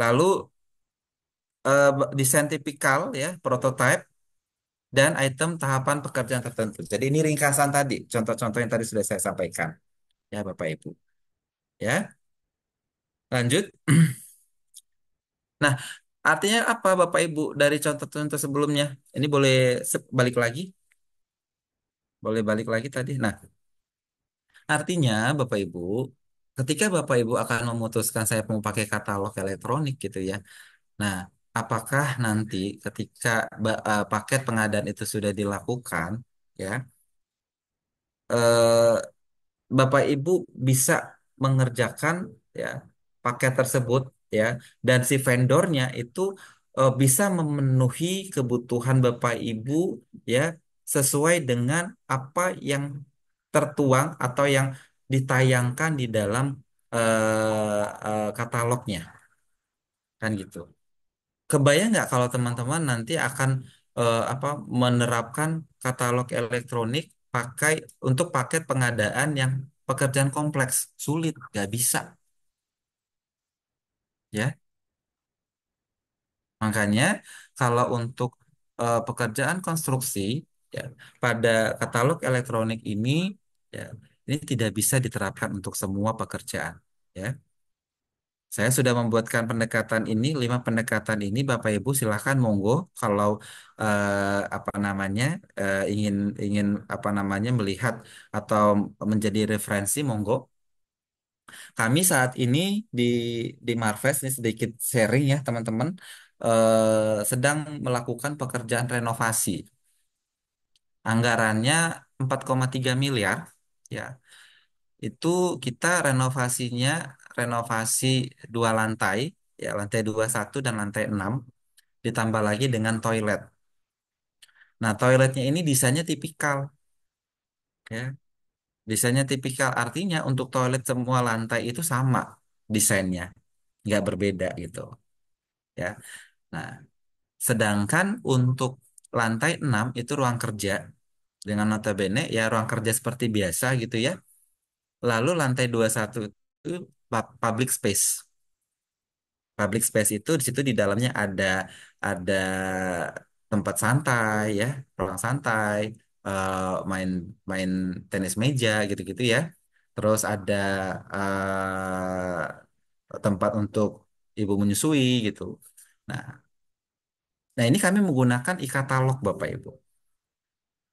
Speaker 2: Lalu desain tipikal, ya, prototype dan item tahapan pekerjaan tertentu. Jadi ini ringkasan tadi, contoh-contoh yang tadi sudah saya sampaikan, ya, Bapak Ibu. Ya, lanjut. Nah, artinya apa, Bapak Ibu, dari contoh-contoh sebelumnya? Ini boleh balik lagi, boleh balik lagi tadi. Nah, artinya, Bapak Ibu, ketika Bapak Ibu akan memutuskan saya mau pakai katalog elektronik gitu ya. Nah, apakah nanti ketika paket pengadaan itu sudah dilakukan, ya, eh, Bapak Ibu bisa mengerjakan ya paket tersebut ya, dan si vendornya itu bisa memenuhi kebutuhan Bapak Ibu ya sesuai dengan apa yang tertuang atau yang ditayangkan di dalam katalognya kan gitu. Kebayang nggak kalau teman-teman nanti akan apa menerapkan katalog elektronik pakai untuk paket pengadaan yang pekerjaan kompleks? Sulit, nggak bisa, ya. Makanya kalau untuk pekerjaan konstruksi, ya, pada katalog elektronik ini, ya, ini tidak bisa diterapkan untuk semua pekerjaan, ya. Saya sudah membuatkan pendekatan ini, 5 pendekatan ini, Bapak Ibu silahkan monggo kalau apa namanya ingin ingin apa namanya melihat atau menjadi referensi, monggo. Kami saat ini di Marves ini sedikit sharing ya teman-teman, sedang melakukan pekerjaan renovasi. Anggarannya 4,3 miliar, ya. Itu kita renovasinya renovasi 2 lantai, ya lantai 21 dan lantai 6 ditambah lagi dengan toilet. Nah, toiletnya ini desainnya tipikal, ya. Desainnya tipikal artinya untuk toilet semua lantai itu sama desainnya. nggak berbeda gitu ya. Nah, sedangkan untuk lantai 6 itu ruang kerja dengan notabene ya ruang kerja seperti biasa gitu ya. Lalu lantai 21 itu public space. Public space itu di situ di dalamnya ada tempat santai ya, ruang santai, eh, main main tenis meja gitu-gitu ya. Terus ada tempat untuk ibu menyusui gitu. Nah, nah ini kami menggunakan e-katalog Bapak Ibu.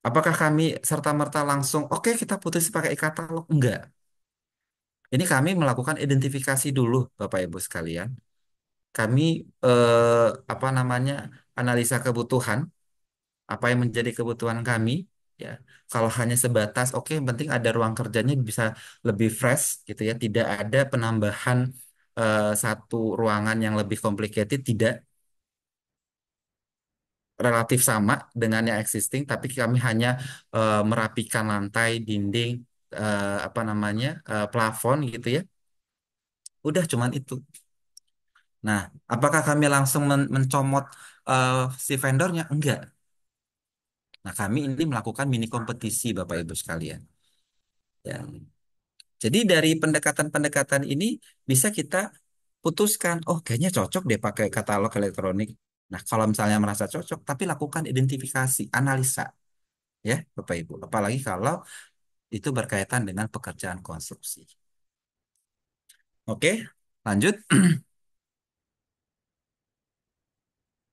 Speaker 2: Apakah kami serta-merta langsung, oke kita putus pakai e-katalog? Enggak. Ini kami melakukan identifikasi dulu Bapak Ibu sekalian. Kami apa namanya analisa kebutuhan, apa yang menjadi kebutuhan kami ya. Kalau hanya sebatas oke yang penting ada ruang kerjanya bisa lebih fresh gitu ya, tidak ada penambahan satu ruangan yang lebih complicated, tidak, relatif sama dengan yang existing, tapi kami hanya merapikan lantai, dinding, apa namanya plafon gitu ya. Udah cuman itu. Nah, apakah kami langsung mencomot eh, si vendornya? Enggak. Nah, kami ini melakukan mini kompetisi, Bapak Ibu sekalian. Ya. Jadi dari pendekatan-pendekatan ini bisa kita putuskan, oh kayaknya cocok deh pakai katalog elektronik. Nah, kalau misalnya merasa cocok, tapi lakukan identifikasi, analisa, ya, Bapak Ibu. Apalagi kalau itu berkaitan dengan pekerjaan konstruksi. Oke, lanjut.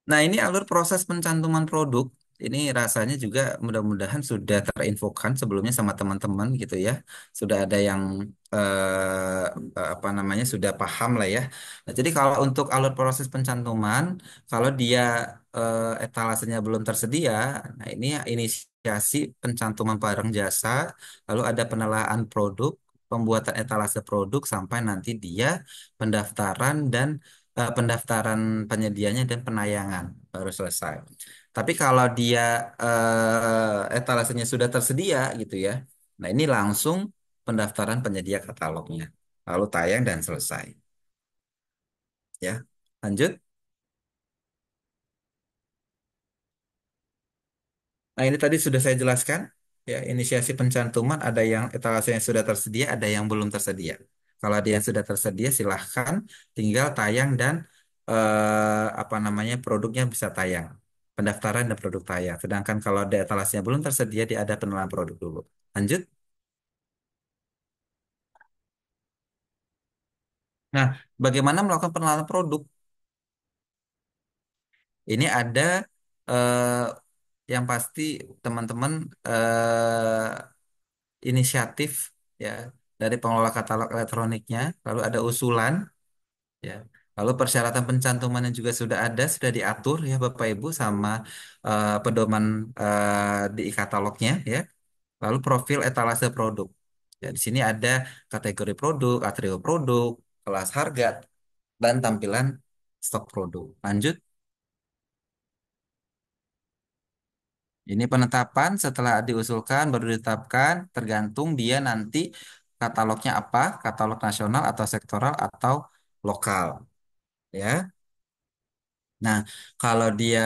Speaker 2: Nah, ini alur proses pencantuman produk. Ini rasanya juga mudah-mudahan sudah terinfokan sebelumnya sama teman-teman gitu ya. Sudah ada yang apa namanya sudah paham lah ya. Nah, jadi kalau untuk alur proses pencantuman, kalau dia etalasenya belum tersedia, nah ini inisiasi pencantuman barang jasa, lalu ada penelaahan produk, pembuatan etalase produk sampai nanti dia pendaftaran dan pendaftaran penyedianya dan penayangan baru selesai. Tapi kalau dia etalasenya sudah tersedia gitu ya, nah ini langsung pendaftaran penyedia katalognya, lalu tayang dan selesai. Ya, lanjut. Nah ini tadi sudah saya jelaskan. Ya, inisiasi pencantuman ada yang etalasenya sudah tersedia, ada yang belum tersedia. Kalau ada yang sudah tersedia, silahkan tinggal tayang dan apa namanya produknya bisa tayang. Pendaftaran dan produk tayang. Sedangkan kalau ada etalasenya belum tersedia, dia ada pengenalan produk dulu. Lanjut. Nah, bagaimana melakukan pengenalan produk? Ini ada eh, yang pasti teman-teman inisiatif ya dari pengelola katalog elektroniknya, lalu ada usulan ya. Lalu persyaratan pencantumannya juga sudah ada, sudah diatur ya Bapak Ibu sama pedoman di katalognya ya. Lalu profil etalase produk. Ya, di sini ada kategori produk, atribut produk, kelas harga, dan tampilan stok produk. Lanjut. Ini penetapan setelah diusulkan baru ditetapkan tergantung dia nanti katalognya apa, katalog nasional atau sektoral atau lokal ya. Nah, kalau dia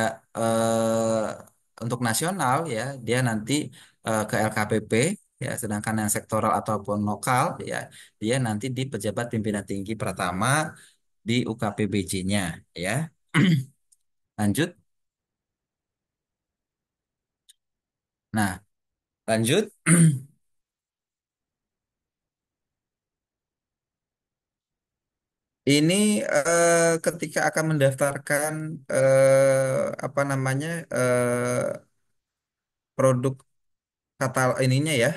Speaker 2: untuk nasional ya, dia nanti ke LKPP ya, sedangkan yang sektoral ataupun lokal ya, dia nanti di pejabat pimpinan tinggi pertama di UKPBJ-nya ya. Lanjut. Nah, lanjut. Ini ketika akan mendaftarkan apa namanya produk ininya ya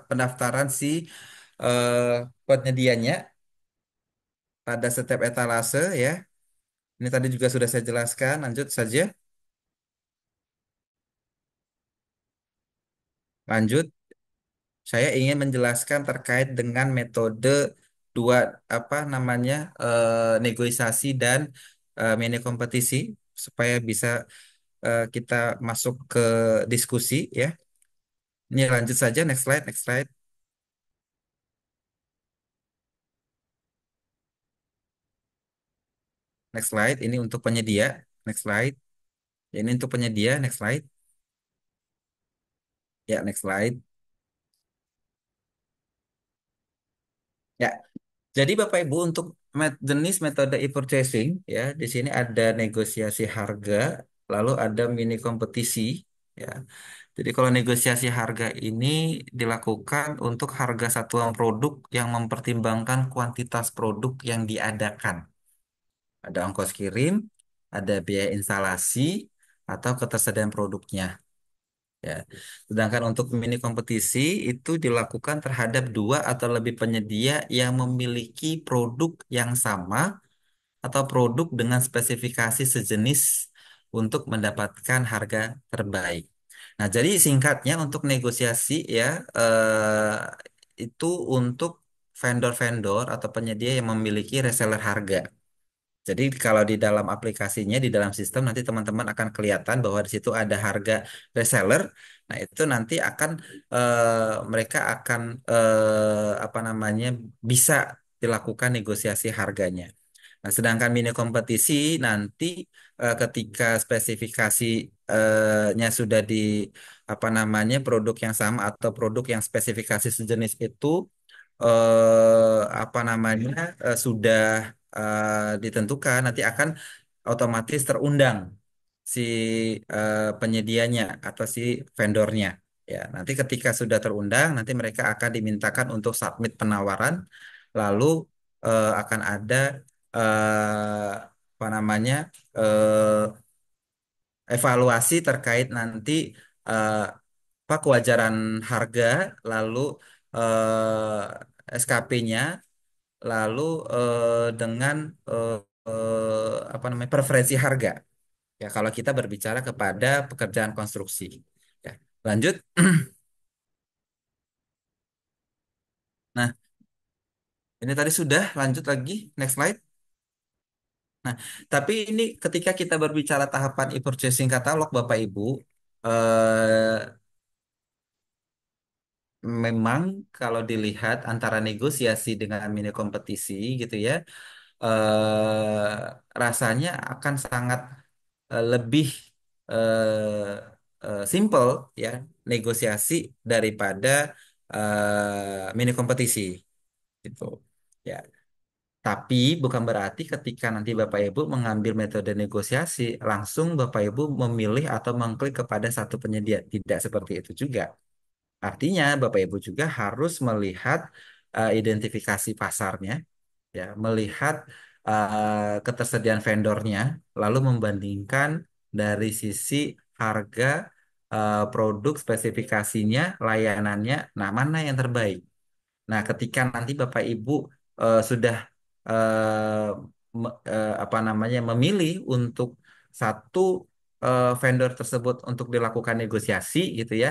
Speaker 2: pendaftaran si eh, penyedianya pada setiap etalase ya. Ini tadi juga sudah saya jelaskan. Lanjut saja. Lanjut. Saya ingin menjelaskan terkait dengan metode dua apa namanya negosiasi dan mini kompetisi supaya bisa kita masuk ke diskusi ya. Ini lanjut saja, next slide, next slide. Next slide. Ini untuk penyedia. Next slide. Ini untuk penyedia. Next slide. Ya, next slide. Ya, jadi Bapak Ibu untuk jenis metode e-purchasing ya, di sini ada negosiasi harga, lalu ada mini kompetisi ya. Jadi kalau negosiasi harga ini dilakukan untuk harga satuan produk yang mempertimbangkan kuantitas produk yang diadakan. Ada ongkos kirim, ada biaya instalasi, atau ketersediaan produknya. Ya. Sedangkan untuk mini kompetisi itu dilakukan terhadap dua atau lebih penyedia yang memiliki produk yang sama atau produk dengan spesifikasi sejenis untuk mendapatkan harga terbaik. Nah, jadi singkatnya untuk negosiasi ya itu untuk vendor-vendor atau penyedia yang memiliki reseller harga. Jadi kalau di dalam aplikasinya, di dalam sistem nanti teman-teman akan kelihatan bahwa di situ ada harga reseller. Nah, itu nanti akan mereka akan apa namanya bisa dilakukan negosiasi harganya. Nah, sedangkan mini kompetisi nanti ketika spesifikasinya sudah di apa namanya produk yang sama atau produk yang spesifikasi sejenis itu apa namanya sudah ditentukan nanti akan otomatis terundang si penyedianya atau si vendornya. Ya, nanti ketika sudah terundang, nanti mereka akan dimintakan untuk submit penawaran, lalu akan ada apa namanya eh, evaluasi terkait nanti eh, apa kewajaran harga, lalu SKP-nya, lalu dengan eh, apa namanya preferensi harga. Ya, kalau kita berbicara kepada pekerjaan konstruksi. Ya, lanjut. Nah, ini tadi sudah, lanjut lagi, next slide. Nah, tapi ini ketika kita berbicara tahapan e-purchasing katalog, Bapak Ibu, eh, memang kalau dilihat antara negosiasi dengan mini kompetisi gitu ya, rasanya akan sangat lebih simple ya negosiasi daripada mini kompetisi gitu. Ya, tapi bukan berarti ketika nanti Bapak Ibu mengambil metode negosiasi, langsung Bapak Ibu memilih atau mengklik kepada satu penyedia. Tidak seperti itu juga. Artinya Bapak Ibu juga harus melihat identifikasi pasarnya, ya, melihat ketersediaan vendornya, lalu membandingkan dari sisi harga, produk, spesifikasinya, layanannya, nah mana yang terbaik. Nah, ketika nanti Bapak Ibu sudah apa namanya memilih untuk satu vendor tersebut untuk dilakukan negosiasi gitu ya.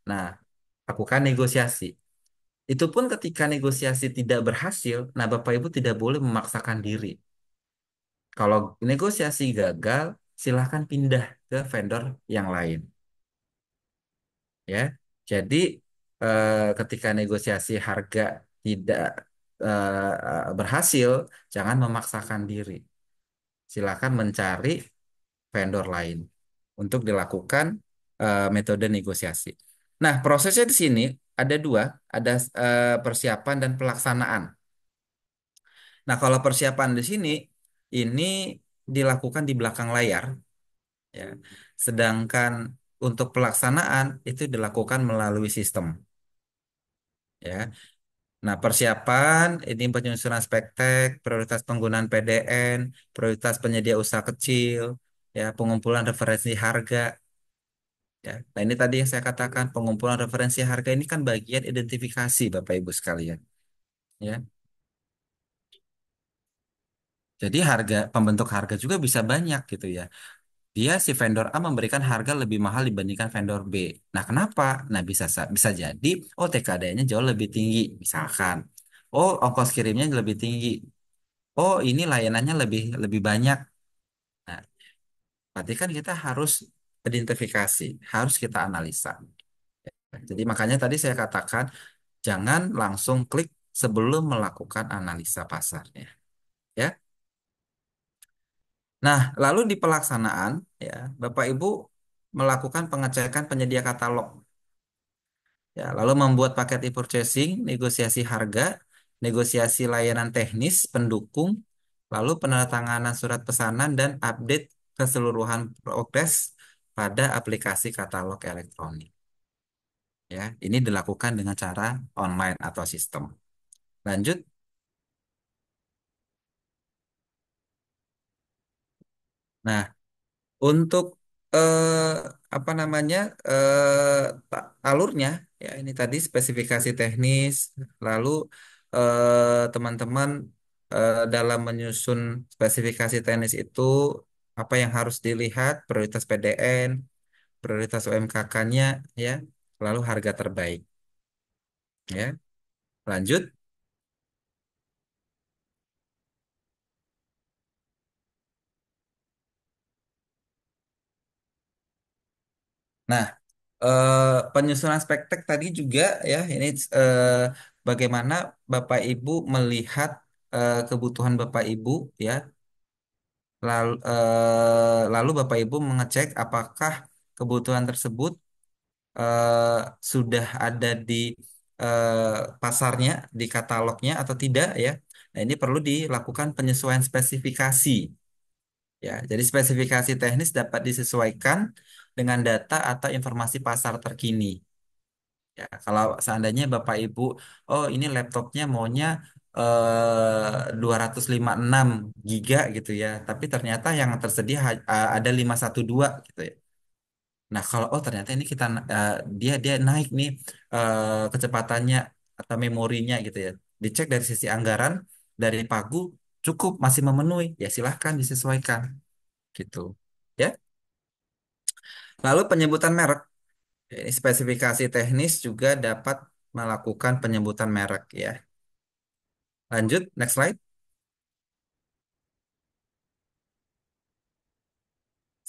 Speaker 2: Nah, lakukan negosiasi. Itu pun ketika negosiasi tidak berhasil, nah Bapak Ibu tidak boleh memaksakan diri. Kalau negosiasi gagal, silahkan pindah ke vendor yang lain, ya. Jadi ketika negosiasi harga tidak berhasil, jangan memaksakan diri. Silakan mencari vendor lain untuk dilakukan metode negosiasi. Nah, prosesnya di sini ada dua, ada persiapan dan pelaksanaan. Nah, kalau persiapan di sini ini dilakukan di belakang layar, ya. Sedangkan untuk pelaksanaan itu dilakukan melalui sistem, ya. Nah, persiapan ini penyusunan spektek, prioritas penggunaan PDN, prioritas penyedia usaha kecil, ya, pengumpulan referensi harga, ya. Nah, ini tadi yang saya katakan, pengumpulan referensi harga ini kan bagian identifikasi Bapak Ibu sekalian, ya. Jadi harga pembentuk harga juga bisa banyak gitu ya. Dia si vendor A memberikan harga lebih mahal dibandingkan vendor B. Nah, kenapa? Nah, bisa jadi oh TKD-nya jauh lebih tinggi misalkan. Oh, ongkos kirimnya lebih tinggi. Oh, ini layanannya lebih lebih banyak. Nah, berarti kan kita harus identifikasi, harus kita analisa. Jadi makanya tadi saya katakan jangan langsung klik sebelum melakukan analisa pasarnya, ya. Nah, lalu di pelaksanaan, ya, Bapak Ibu melakukan pengecekan penyedia katalog, ya, lalu membuat paket e-purchasing, negosiasi harga, negosiasi layanan teknis, pendukung, lalu penandatanganan surat pesanan dan update keseluruhan progres pada aplikasi katalog elektronik. Ya, ini dilakukan dengan cara online atau sistem. Lanjut. Nah, untuk eh, apa namanya alurnya, ya ini tadi spesifikasi teknis, lalu teman-teman dalam menyusun spesifikasi teknis itu apa yang harus dilihat, prioritas PDN, prioritas UMKK-nya, ya, lalu harga terbaik, ya. Lanjut. Nah, penyusunan spektek tadi juga, ya, ini bagaimana Bapak Ibu melihat kebutuhan Bapak Ibu, ya, lalu Bapak Ibu mengecek apakah kebutuhan tersebut eh, sudah ada di pasarnya, di katalognya atau tidak, ya. Nah, ini perlu dilakukan penyesuaian spesifikasi, ya. Jadi spesifikasi teknis dapat disesuaikan dengan data atau informasi pasar terkini. Ya, kalau seandainya Bapak Ibu, oh ini laptopnya maunya 256 giga gitu ya, tapi ternyata yang tersedia ada 512 gitu ya. Nah, kalau oh ternyata ini dia dia naik nih kecepatannya atau memorinya gitu ya. Dicek dari sisi anggaran, dari pagu cukup masih memenuhi, ya silahkan disesuaikan gitu. Ya. Lalu penyebutan merek. Ini spesifikasi teknis juga dapat melakukan penyebutan merek, ya. Lanjut, next slide.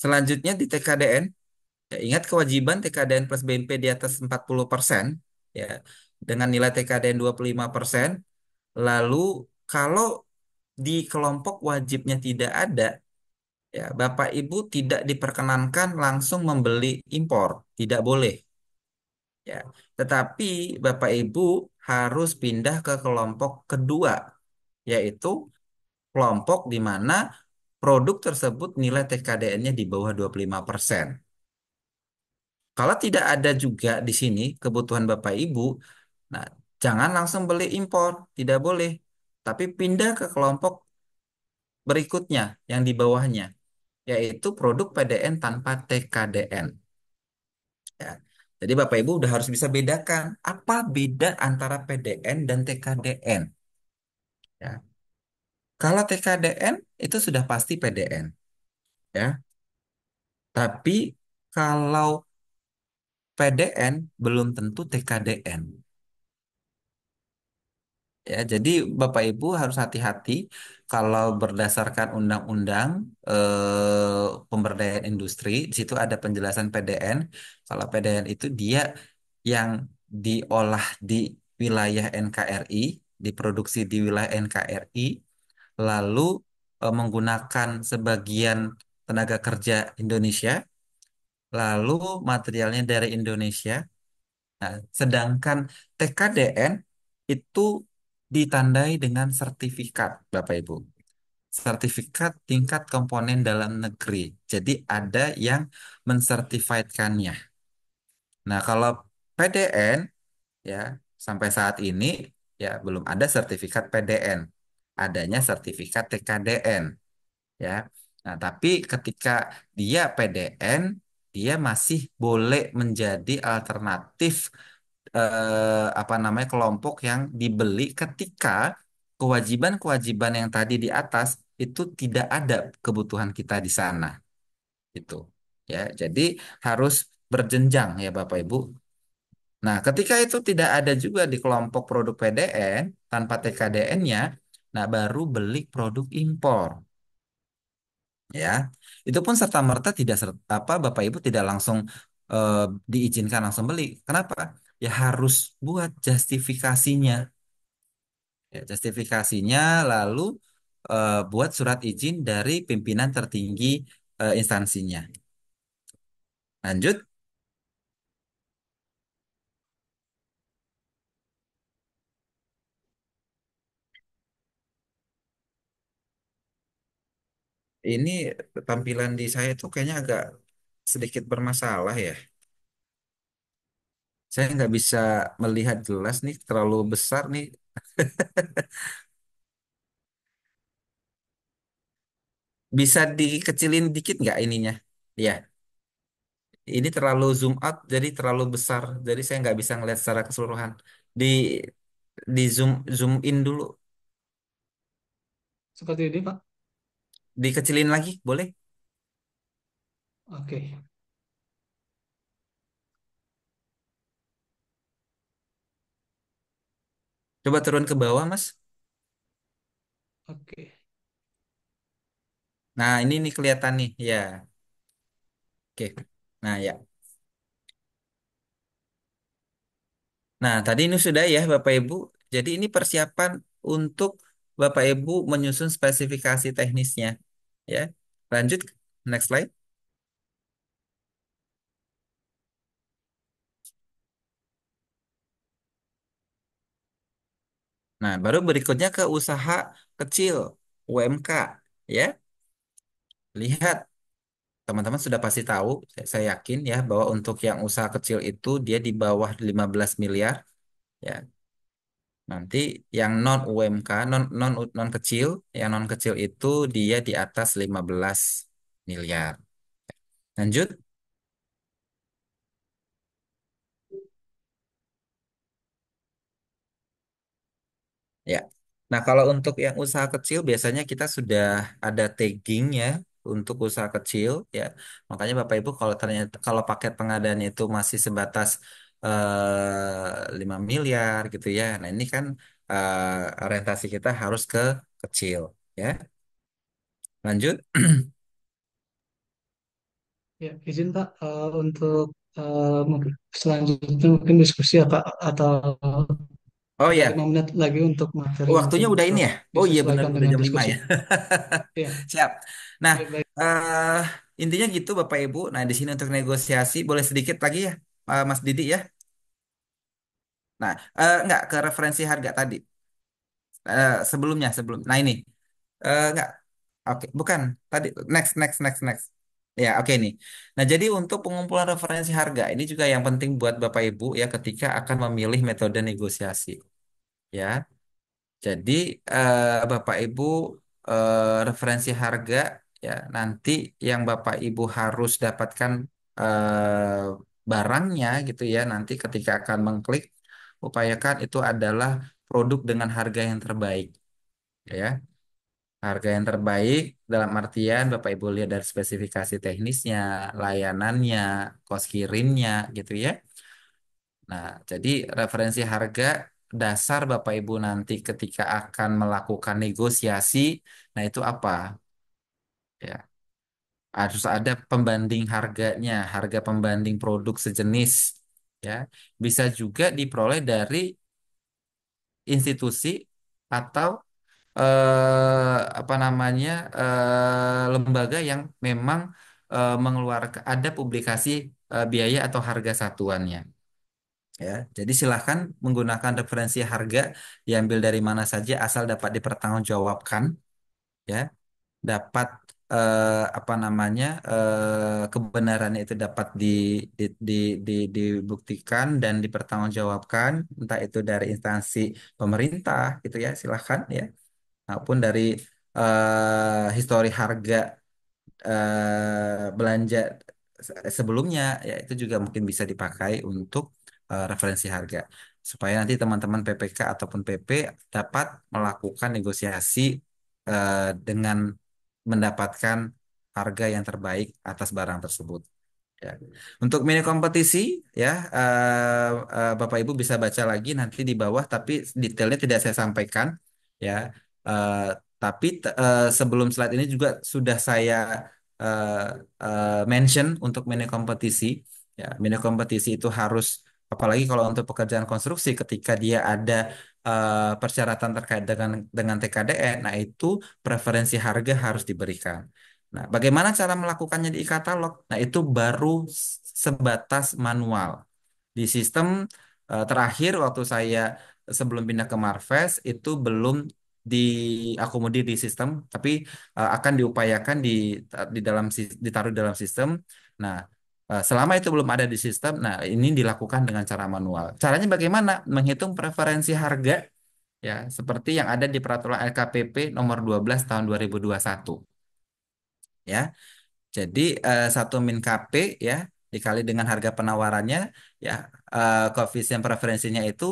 Speaker 2: Selanjutnya di TKDN, ya, ingat kewajiban TKDN plus BNP di atas 40%, ya, dengan nilai TKDN 25%. Lalu kalau di kelompok wajibnya tidak ada, ya, Bapak Ibu tidak diperkenankan langsung membeli impor, tidak boleh, ya. Tetapi Bapak Ibu harus pindah ke kelompok kedua, yaitu kelompok di mana produk tersebut nilai TKDN-nya di bawah 25%. Kalau tidak ada juga di sini kebutuhan Bapak Ibu, nah jangan langsung beli impor, tidak boleh. Tapi pindah ke kelompok berikutnya yang di bawahnya, yaitu produk PDN tanpa TKDN. Ya. Jadi Bapak Ibu udah harus bisa bedakan apa beda antara PDN dan TKDN. Ya. Kalau TKDN itu sudah pasti PDN, ya. Tapi kalau PDN belum tentu TKDN. Ya, jadi Bapak Ibu harus hati-hati kalau berdasarkan undang-undang pemberdayaan industri, di situ ada penjelasan PDN. Kalau PDN itu dia yang diolah di wilayah NKRI, diproduksi di wilayah NKRI, lalu menggunakan sebagian tenaga kerja Indonesia, lalu materialnya dari Indonesia. Nah, sedangkan TKDN itu ditandai dengan sertifikat, Bapak Ibu. Sertifikat tingkat komponen dalam negeri. Jadi ada yang mensertifikatkannya. Nah, kalau PDN, ya, sampai saat ini ya belum ada sertifikat PDN. Adanya sertifikat TKDN, ya. Nah, tapi ketika dia PDN, dia masih boleh menjadi alternatif apa namanya kelompok yang dibeli ketika kewajiban-kewajiban yang tadi di atas itu tidak ada kebutuhan kita di sana itu, ya. Jadi harus berjenjang, ya Bapak Ibu. Nah, ketika itu tidak ada juga di kelompok produk PDN tanpa TKDN-nya, nah baru beli produk impor, ya. Itu pun serta merta tidak apa Bapak Ibu tidak langsung eh, diizinkan langsung beli. Kenapa? Ya harus buat justifikasinya. Ya, justifikasinya lalu buat surat izin dari pimpinan tertinggi instansinya. Lanjut, ini tampilan di saya tuh kayaknya agak sedikit bermasalah ya. Saya nggak bisa melihat jelas nih, terlalu besar nih. Bisa dikecilin dikit nggak ininya? Ya, ini terlalu zoom out, jadi terlalu besar. Jadi saya nggak bisa ngelihat secara keseluruhan. Di di zoom zoom in dulu,
Speaker 1: Seperti ini, Pak.
Speaker 2: dikecilin lagi, boleh?
Speaker 1: Oke,
Speaker 2: Coba turun ke bawah, Mas.
Speaker 1: oke,
Speaker 2: Nah, ini nih kelihatan nih, ya. Oke. Nah, ya. Nah, tadi ini sudah ya, Bapak Ibu. Jadi ini persiapan untuk Bapak Ibu menyusun spesifikasi teknisnya, ya. Lanjut, next slide. Nah, baru berikutnya ke usaha kecil, UMK, ya. Lihat, teman-teman sudah pasti tahu, saya yakin ya, bahwa untuk yang usaha kecil itu dia di bawah 15 miliar, ya. Nanti yang non UMK, non non non kecil, yang non kecil itu dia di atas 15 miliar. Lanjut. Ya. Nah, kalau untuk yang usaha kecil biasanya kita sudah ada tagging ya untuk usaha kecil ya. Makanya Bapak Ibu kalau ternyata kalau paket pengadaan itu masih sebatas 5 miliar gitu ya. Nah, ini kan orientasi kita harus ke kecil ya. Lanjut.
Speaker 1: ya izin Pak untuk mungkin selanjutnya mungkin diskusi ya Pak atau
Speaker 2: Oh
Speaker 1: ada
Speaker 2: ya,
Speaker 1: 5 menit lagi untuk materi mungkin
Speaker 2: waktunya udah ini
Speaker 1: untuk
Speaker 2: ya. Oh iya benar
Speaker 1: disesuaikan
Speaker 2: udah
Speaker 1: dengan
Speaker 2: jam 5
Speaker 1: diskusi.
Speaker 2: ya.
Speaker 1: Ya,
Speaker 2: Siap. Nah,
Speaker 1: baik-baik.
Speaker 2: eh intinya gitu Bapak Ibu. Nah, di sini untuk negosiasi boleh sedikit lagi ya, Mas Didi ya. Nah, enggak ke referensi harga tadi. Sebelumnya sebelum. Nah ini enggak. Oke, bukan. Tadi next next next next. Ya, oke nih. Nah, jadi untuk pengumpulan referensi harga ini juga yang penting buat Bapak Ibu ya ketika akan memilih metode negosiasi. Ya, jadi Bapak Ibu referensi harga ya nanti yang Bapak Ibu harus dapatkan barangnya gitu ya nanti ketika akan mengklik upayakan itu adalah produk dengan harga yang terbaik ya. Harga yang terbaik dalam artian Bapak Ibu lihat dari spesifikasi teknisnya, layanannya, kos kirimnya gitu ya. Nah, jadi referensi harga dasar Bapak Ibu nanti ketika akan melakukan negosiasi, nah itu apa? Ya, harus ada pembanding harganya, harga pembanding produk sejenis. Ya, bisa juga diperoleh dari institusi atau apa namanya lembaga yang memang mengeluarkan ada publikasi biaya atau harga satuannya. Ya, jadi silahkan menggunakan referensi harga diambil dari mana saja asal dapat dipertanggungjawabkan, ya, dapat apa namanya kebenarannya itu dapat dibuktikan dan dipertanggungjawabkan, entah itu dari instansi pemerintah, gitu ya, silahkan ya, maupun dari histori harga belanja sebelumnya ya itu juga mungkin bisa dipakai untuk referensi harga supaya nanti teman-teman PPK ataupun PP dapat melakukan negosiasi dengan mendapatkan harga yang terbaik atas barang tersebut. Ya. Untuk mini kompetisi ya Bapak Ibu bisa baca lagi nanti di bawah tapi detailnya tidak saya sampaikan ya. Eh, tapi sebelum slide ini juga sudah saya mention untuk mini kompetisi ya. Mini kompetisi itu harus apalagi kalau untuk pekerjaan konstruksi ketika dia ada persyaratan terkait dengan TKDN, nah itu preferensi harga harus diberikan. Nah, bagaimana cara melakukannya di e-katalog? Nah, itu baru sebatas manual. Di sistem terakhir waktu saya sebelum pindah ke Marves itu belum diakomodir di sistem, tapi akan diupayakan di dalam ditaruh dalam sistem. Nah, selama itu belum ada di sistem, nah ini dilakukan dengan cara manual. Caranya bagaimana? Menghitung preferensi harga ya, seperti yang ada di peraturan LKPP nomor 12 tahun 2021 ya. Jadi satu min KP ya dikali dengan harga penawarannya ya, koefisien preferensinya itu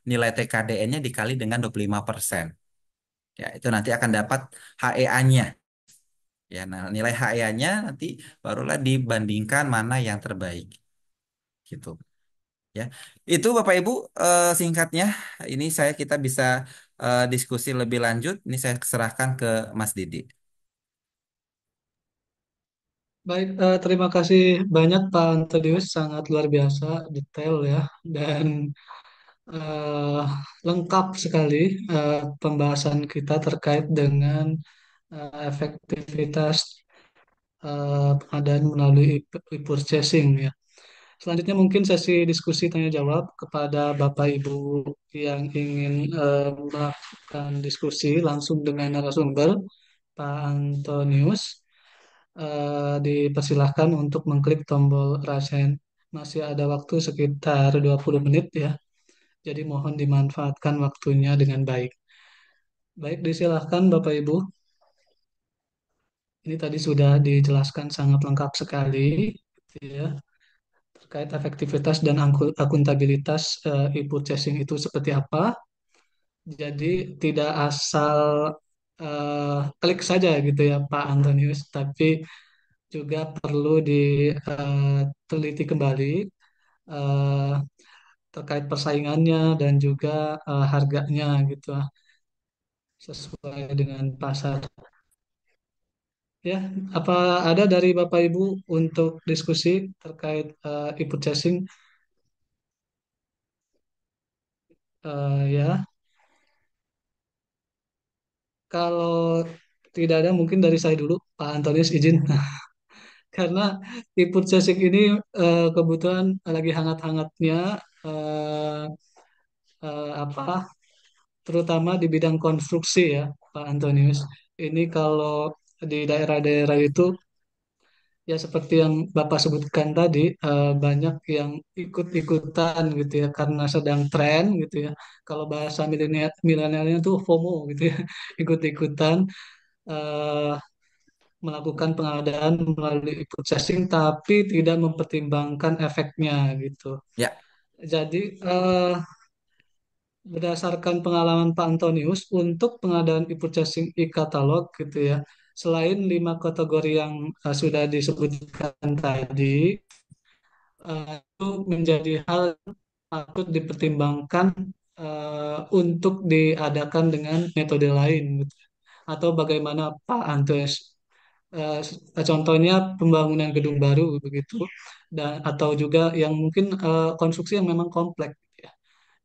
Speaker 2: nilai TKDN-nya dikali dengan 25%. Ya, itu nanti akan dapat HEA-nya. Ya, nah nilai HEA-nya nanti barulah dibandingkan mana yang terbaik gitu ya. Itu Bapak Ibu singkatnya. Ini kita bisa diskusi lebih lanjut. Ini saya serahkan ke Mas Didi.
Speaker 1: Baik, terima kasih banyak Pak Antonius, sangat luar biasa, detail ya, dan eh, lengkap sekali pembahasan kita terkait dengan efektivitas pengadaan melalui e-purchasing ya. Selanjutnya mungkin sesi diskusi tanya jawab kepada Bapak Ibu yang ingin melakukan diskusi langsung dengan narasumber Pak Antonius. Dipersilahkan untuk mengklik tombol raise hand. Masih ada waktu sekitar 20 menit ya. Jadi mohon dimanfaatkan waktunya dengan baik. Baik, disilahkan Bapak Ibu. Ini tadi sudah dijelaskan sangat lengkap sekali gitu ya, terkait efektivitas dan akuntabilitas e-purchasing itu seperti apa. Jadi tidak asal klik saja gitu ya Pak Antonius, tapi juga perlu diteliti kembali eh, terkait persaingannya dan juga harganya gitu sesuai dengan pasar. Ya, apa ada dari Bapak Ibu untuk diskusi terkait e-purchasing? Ya, kalau tidak ada mungkin dari saya dulu, Pak Antonius izin. Karena e-purchasing ini kebetulan lagi hangat-hangatnya eh, apa terutama di bidang konstruksi ya Pak Antonius. Ini kalau di daerah-daerah itu ya seperti yang Bapak sebutkan tadi banyak yang ikut-ikutan gitu ya karena sedang tren gitu ya. Kalau bahasa milenialnya tuh FOMO gitu ya, ikut-ikutan eh, melakukan pengadaan melalui e-purchasing tapi tidak mempertimbangkan efeknya gitu.
Speaker 2: Ya,
Speaker 1: Jadi berdasarkan pengalaman Pak Antonius untuk pengadaan e-purchasing e-katalog gitu ya, selain 5 kategori yang sudah disebutkan tadi, itu menjadi hal yang patut dipertimbangkan untuk diadakan dengan metode lain gitu. Atau bagaimana Pak Antonius, eh, contohnya pembangunan gedung baru begitu, dan atau juga yang mungkin konstruksi yang memang kompleks.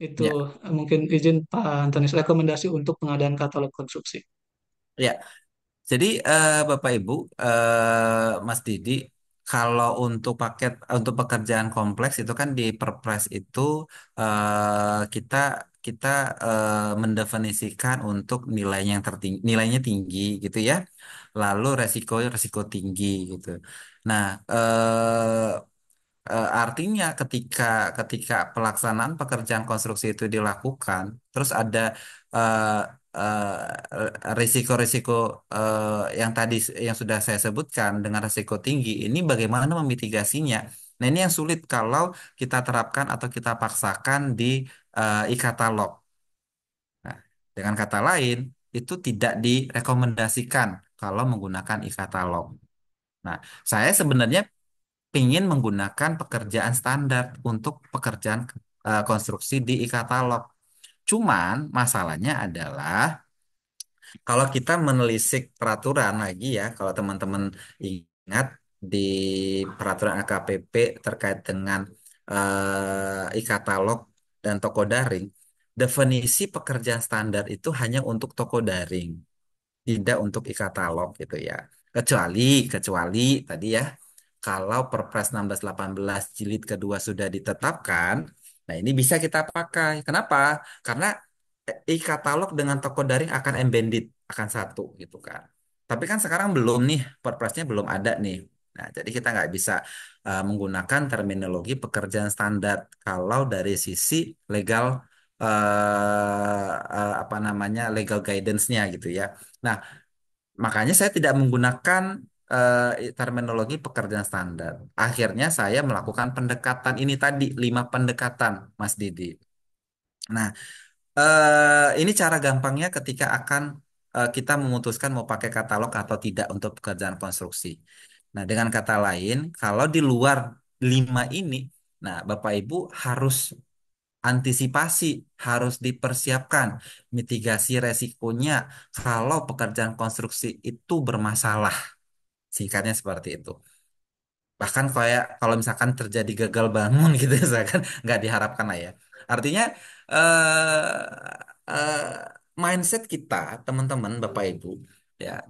Speaker 1: Itu
Speaker 2: ya,
Speaker 1: mungkin izin Pak Antonius rekomendasi untuk pengadaan katalog konstruksi.
Speaker 2: ya. Jadi Bapak Ibu, Mas Didi, kalau untuk pekerjaan kompleks itu kan di Perpres itu kita kita mendefinisikan untuk nilainya yang tertinggi, nilainya tinggi gitu ya. Lalu resiko resiko tinggi gitu. Nah, artinya ketika pelaksanaan pekerjaan konstruksi itu dilakukan, terus ada eh, risiko-risiko yang tadi yang sudah saya sebutkan dengan risiko tinggi, ini bagaimana memitigasinya? Nah, ini yang sulit kalau kita terapkan atau kita paksakan di e-katalog. Nah, dengan kata lain, itu tidak direkomendasikan kalau menggunakan e-katalog. Nah, saya sebenarnya ingin menggunakan pekerjaan standar untuk pekerjaan konstruksi di e-katalog. Cuman masalahnya adalah kalau kita menelisik peraturan lagi ya, kalau teman-teman ingat di peraturan AKPP terkait dengan e-katalog dan toko daring, definisi pekerjaan standar itu hanya untuk toko daring, tidak untuk e-katalog gitu ya. Kecuali, kecuali tadi ya, kalau Perpres 1618 jilid kedua sudah ditetapkan, nah ini bisa kita pakai. Kenapa? Karena e-katalog dengan toko daring akan embedded, akan satu gitu kan. Tapi kan sekarang belum nih, Perpresnya belum ada nih. Nah, jadi kita nggak bisa menggunakan terminologi pekerjaan standar kalau dari sisi legal apa namanya legal guidance-nya gitu ya. Nah, makanya saya tidak menggunakan terminologi pekerjaan standar. Akhirnya saya melakukan pendekatan ini tadi, 5 pendekatan, Mas Didi. Nah, ini cara gampangnya ketika akan kita memutuskan mau pakai katalog atau tidak untuk pekerjaan konstruksi. Nah, dengan kata lain, kalau di luar 5 ini, nah Bapak Ibu harus antisipasi, harus dipersiapkan mitigasi resikonya kalau pekerjaan konstruksi itu bermasalah. Singkatnya seperti itu. Bahkan kayak kalau misalkan terjadi gagal bangun gitu misalkan nggak diharapkan lah ya. Artinya mindset kita teman-teman Bapak Ibu ya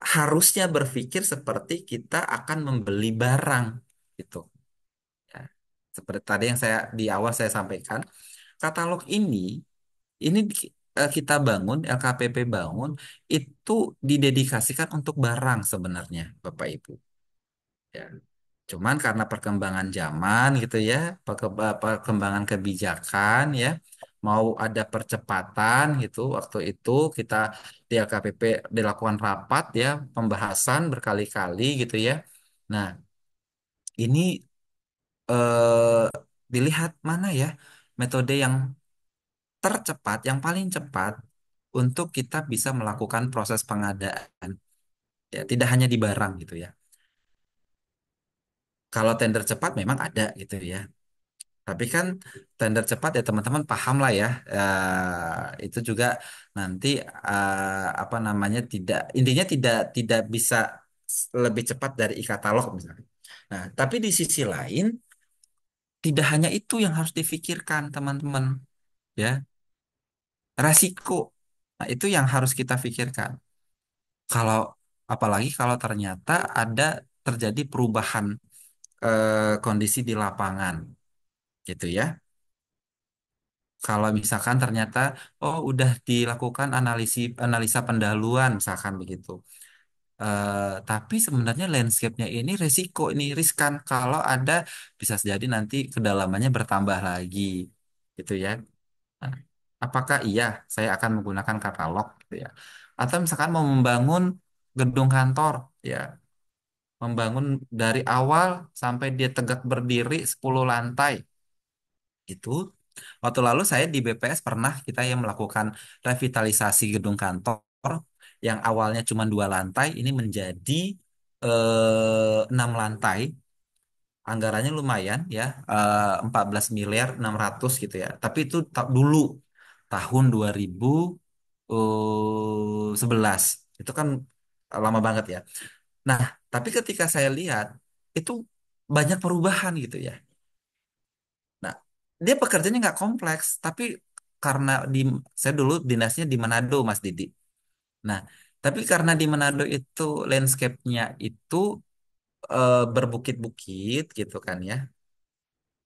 Speaker 2: harusnya berpikir seperti kita akan membeli barang gitu ya. Seperti tadi yang saya di awal saya sampaikan, katalog ini kita bangun, LKPP bangun itu didedikasikan untuk barang sebenarnya Bapak Ibu. Ya. Cuman karena perkembangan zaman gitu ya, perkembangan kebijakan ya, mau ada percepatan gitu. Waktu itu kita di LKPP dilakukan rapat ya, pembahasan berkali-kali gitu ya. Nah, ini dilihat mana ya metode yang tercepat, yang paling cepat untuk kita bisa melakukan proses pengadaan. Ya, tidak hanya di barang gitu ya. Kalau tender cepat memang ada gitu ya. Tapi kan tender cepat ya teman-teman paham lah ya. Itu juga nanti apa namanya tidak intinya tidak bisa lebih cepat dari e-katalog misalnya. Nah, tapi di sisi lain tidak hanya itu yang harus difikirkan teman-teman ya. Resiko. Nah, itu yang harus kita pikirkan. Kalau apalagi kalau ternyata ada terjadi perubahan kondisi di lapangan gitu ya. Kalau misalkan ternyata oh udah dilakukan analisa pendahuluan misalkan begitu. Tapi sebenarnya landscape-nya ini resiko ini riskan kalau ada bisa jadi nanti kedalamannya bertambah lagi gitu ya. Nah, apakah iya saya akan menggunakan katalog gitu ya. Atau misalkan mau membangun gedung kantor ya, membangun dari awal sampai dia tegak berdiri 10 lantai itu. Waktu lalu saya di BPS pernah kita yang melakukan revitalisasi gedung kantor yang awalnya cuma 2 lantai ini menjadi 6 lantai. Anggarannya lumayan ya, 14 miliar 600 gitu ya. Tapi itu dulu tahun 2011 itu kan lama banget ya. Nah, tapi ketika saya lihat itu banyak perubahan gitu ya. Nah, dia pekerjaannya nggak kompleks, tapi karena saya dulu dinasnya di Manado, Mas Didi. Nah, tapi karena di Manado itu landscape-nya itu berbukit-bukit gitu kan ya.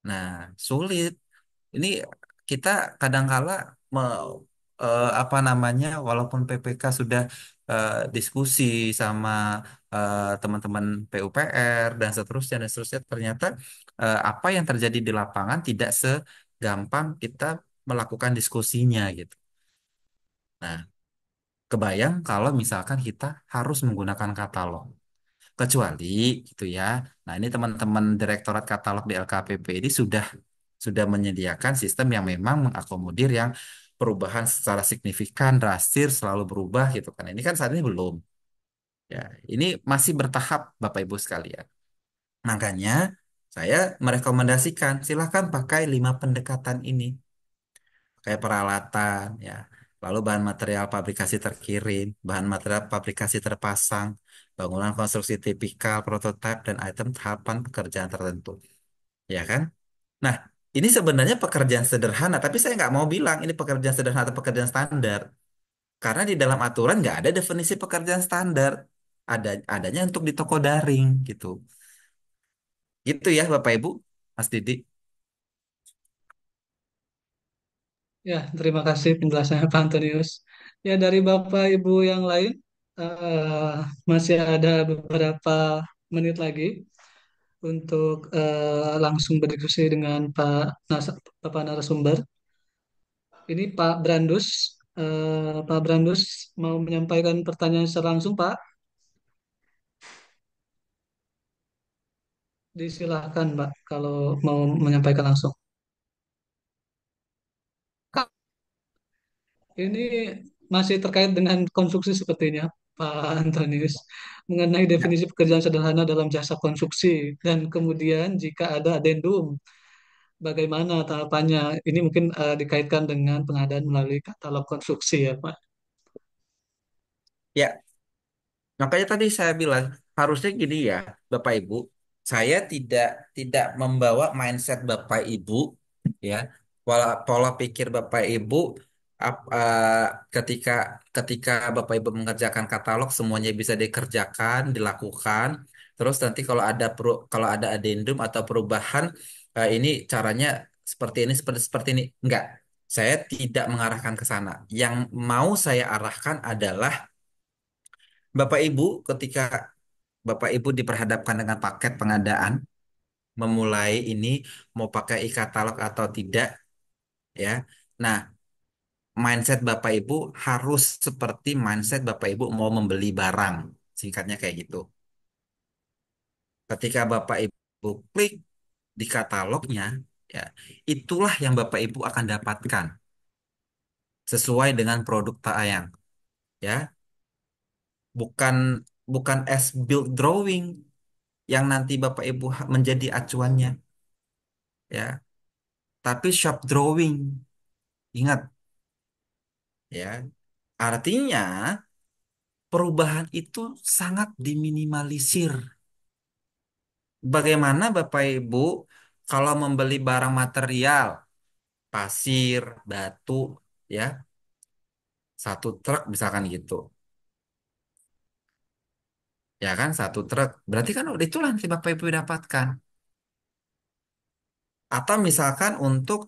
Speaker 2: Nah, sulit. Ini kita kadangkala apa namanya, walaupun PPK sudah diskusi sama teman-teman PUPR dan seterusnya, ternyata apa yang terjadi di lapangan tidak segampang kita melakukan diskusinya gitu. Nah, kebayang kalau misalkan kita harus menggunakan katalog. Kecuali gitu ya. Nah, ini teman-teman Direktorat Katalog di LKPP ini sudah menyediakan sistem yang memang mengakomodir yang perubahan secara signifikan, drastis, selalu berubah gitu kan. Ini kan saat ini belum. Ya, ini masih bertahap Bapak Ibu sekalian. Makanya saya merekomendasikan silakan pakai 5 pendekatan ini. Kayak peralatan ya. Lalu bahan material fabrikasi terkirim, bahan material fabrikasi terpasang, bangunan konstruksi tipikal, prototipe, dan item tahapan pekerjaan tertentu. Ya kan? Nah, ini sebenarnya pekerjaan sederhana, tapi saya nggak mau bilang ini pekerjaan sederhana atau pekerjaan standar. Karena di dalam aturan nggak ada definisi pekerjaan standar. Adanya untuk di toko daring gitu. Gitu ya Bapak Ibu, Mas Didi.
Speaker 1: Ya, terima kasih penjelasannya Pak Antonius. Ya, dari Bapak Ibu yang lain, eh, masih ada beberapa menit lagi untuk langsung berdiskusi dengan Bapak narasumber. Ini Pak Brandus. Pak Brandus mau menyampaikan pertanyaan secara langsung, Pak. Disilahkan, Pak, kalau mau menyampaikan langsung. Ini masih terkait dengan konstruksi sepertinya, Pak Antonius, mengenai
Speaker 2: Ya,
Speaker 1: definisi pekerjaan sederhana dalam jasa konstruksi. Dan kemudian jika ada adendum, bagaimana tahapannya? Ini mungkin dikaitkan dengan pengadaan melalui katalog konstruksi ya, Pak.
Speaker 2: ya, makanya tadi saya bilang harusnya gini ya, Bapak Ibu, saya tidak tidak membawa mindset Bapak Ibu ya, pola pikir Bapak Ibu ketika ketika Bapak Ibu mengerjakan katalog semuanya bisa dikerjakan, dilakukan. Terus nanti kalau ada addendum atau perubahan ini caranya seperti ini. Enggak. Saya tidak mengarahkan ke sana. Yang mau saya arahkan adalah Bapak Ibu ketika Bapak Ibu diperhadapkan dengan paket pengadaan, memulai ini mau pakai e-katalog atau tidak, ya. Nah, mindset Bapak Ibu harus seperti mindset Bapak Ibu mau membeli barang, singkatnya kayak gitu. Ketika Bapak Ibu klik di katalognya, ya, itulah yang Bapak Ibu akan dapatkan sesuai dengan produk tayang, ya. Bukan bukan as build drawing yang nanti Bapak Ibu menjadi acuannya, ya. Tapi shop drawing. Ingat ya, artinya perubahan itu sangat diminimalisir. Bagaimana Bapak Ibu kalau membeli barang material, pasir, batu, ya, satu truk misalkan gitu. Ya kan, satu truk. Berarti kan udah itu nanti Bapak Ibu dapatkan. Atau misalkan untuk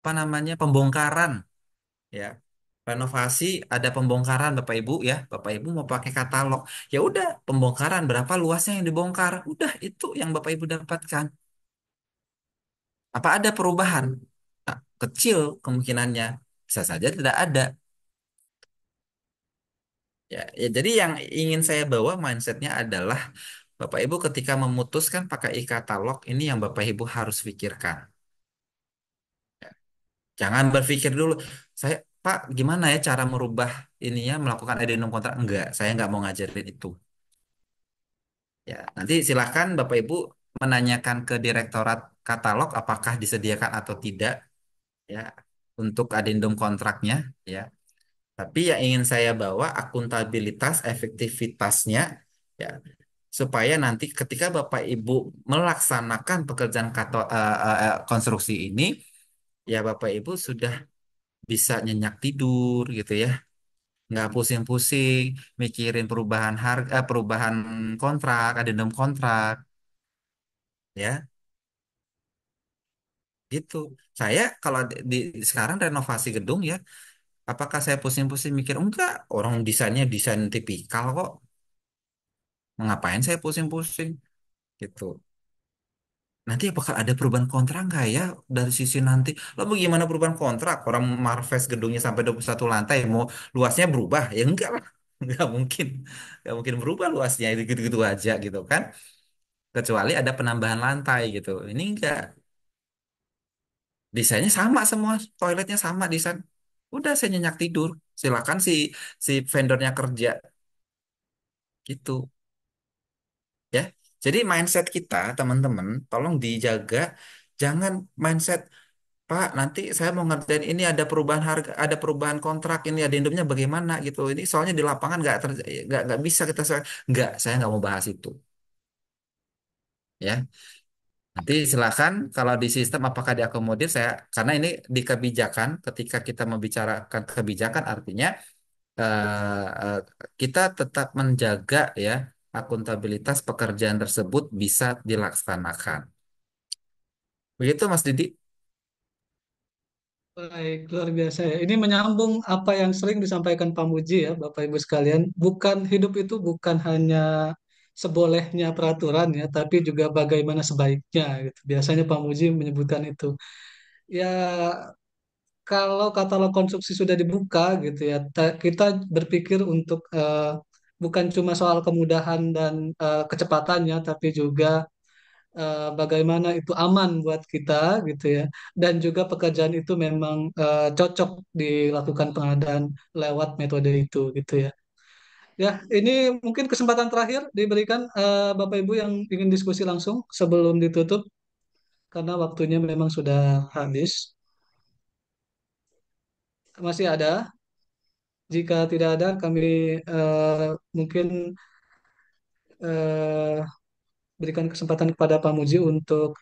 Speaker 2: apa namanya pembongkaran, ya. Renovasi ada pembongkaran Bapak Ibu ya. Bapak Ibu mau pakai katalog. Ya udah, pembongkaran berapa luasnya yang dibongkar. Udah itu yang Bapak Ibu dapatkan. Apa ada perubahan? Nah, kecil kemungkinannya. Bisa saja tidak ada. Ya, jadi yang ingin saya bawa mindsetnya adalah Bapak Ibu ketika memutuskan pakai e-katalog ini yang Bapak Ibu harus pikirkan. Jangan berpikir dulu, saya Pak gimana ya cara merubah ininya melakukan addendum kontrak? Enggak, saya nggak mau ngajarin itu. Ya, nanti silakan Bapak Ibu menanyakan ke Direktorat Katalog apakah disediakan atau tidak ya untuk adendum kontraknya ya. Tapi yang ingin saya bawa akuntabilitas, efektivitasnya ya supaya nanti ketika Bapak Ibu melaksanakan pekerjaan konstruksi ini ya Bapak Ibu sudah bisa nyenyak tidur gitu ya. Nggak pusing-pusing mikirin perubahan harga, perubahan kontrak, adendum kontrak ya. Gitu. Saya kalau sekarang renovasi gedung ya, apakah saya pusing-pusing mikir enggak, orang desainnya desain tipikal kok. Ngapain saya pusing-pusing gitu. Nanti bakal ada perubahan kontrak nggak ya dari sisi nanti? Lalu gimana perubahan kontrak? Orang Marves gedungnya sampai 21 lantai mau luasnya berubah? Ya enggak lah. Enggak mungkin. Enggak mungkin berubah luasnya itu gitu-gitu aja gitu kan. Kecuali ada penambahan lantai gitu. Ini enggak. Desainnya sama semua, toiletnya sama desain. Udah saya nyenyak tidur. Silakan si si vendornya kerja gitu ya. Jadi mindset kita teman-teman tolong dijaga. Jangan mindset Pak nanti saya mau ngerjain ini ada perubahan harga, ada perubahan kontrak ini adendumnya bagaimana gitu. Ini soalnya di lapangan nggak bisa kita nggak saya nggak mau bahas itu ya. Nanti silakan kalau di sistem apakah diakomodir saya karena ini di kebijakan ketika kita membicarakan kebijakan artinya eh, kita tetap menjaga ya akuntabilitas pekerjaan tersebut bisa dilaksanakan. Begitu Mas Didi?
Speaker 1: Baik, luar biasa ya. Ini menyambung apa yang sering disampaikan Pak Muji ya, Bapak Ibu sekalian. Bukan hidup itu bukan hanya sebolehnya peraturan ya, tapi juga bagaimana sebaiknya gitu. Biasanya Pak Muji menyebutkan itu. Ya, kalau katalog konstruksi sudah dibuka gitu ya, kita berpikir untuk bukan cuma soal kemudahan dan kecepatannya, tapi juga bagaimana itu aman buat kita gitu ya, dan juga pekerjaan itu memang cocok dilakukan pengadaan lewat metode itu gitu ya. Ya, ini mungkin kesempatan terakhir diberikan Bapak Ibu yang ingin diskusi langsung sebelum ditutup karena waktunya memang sudah habis. Masih ada? Jika tidak ada, kami mungkin eh, berikan kesempatan kepada Pak Muji untuk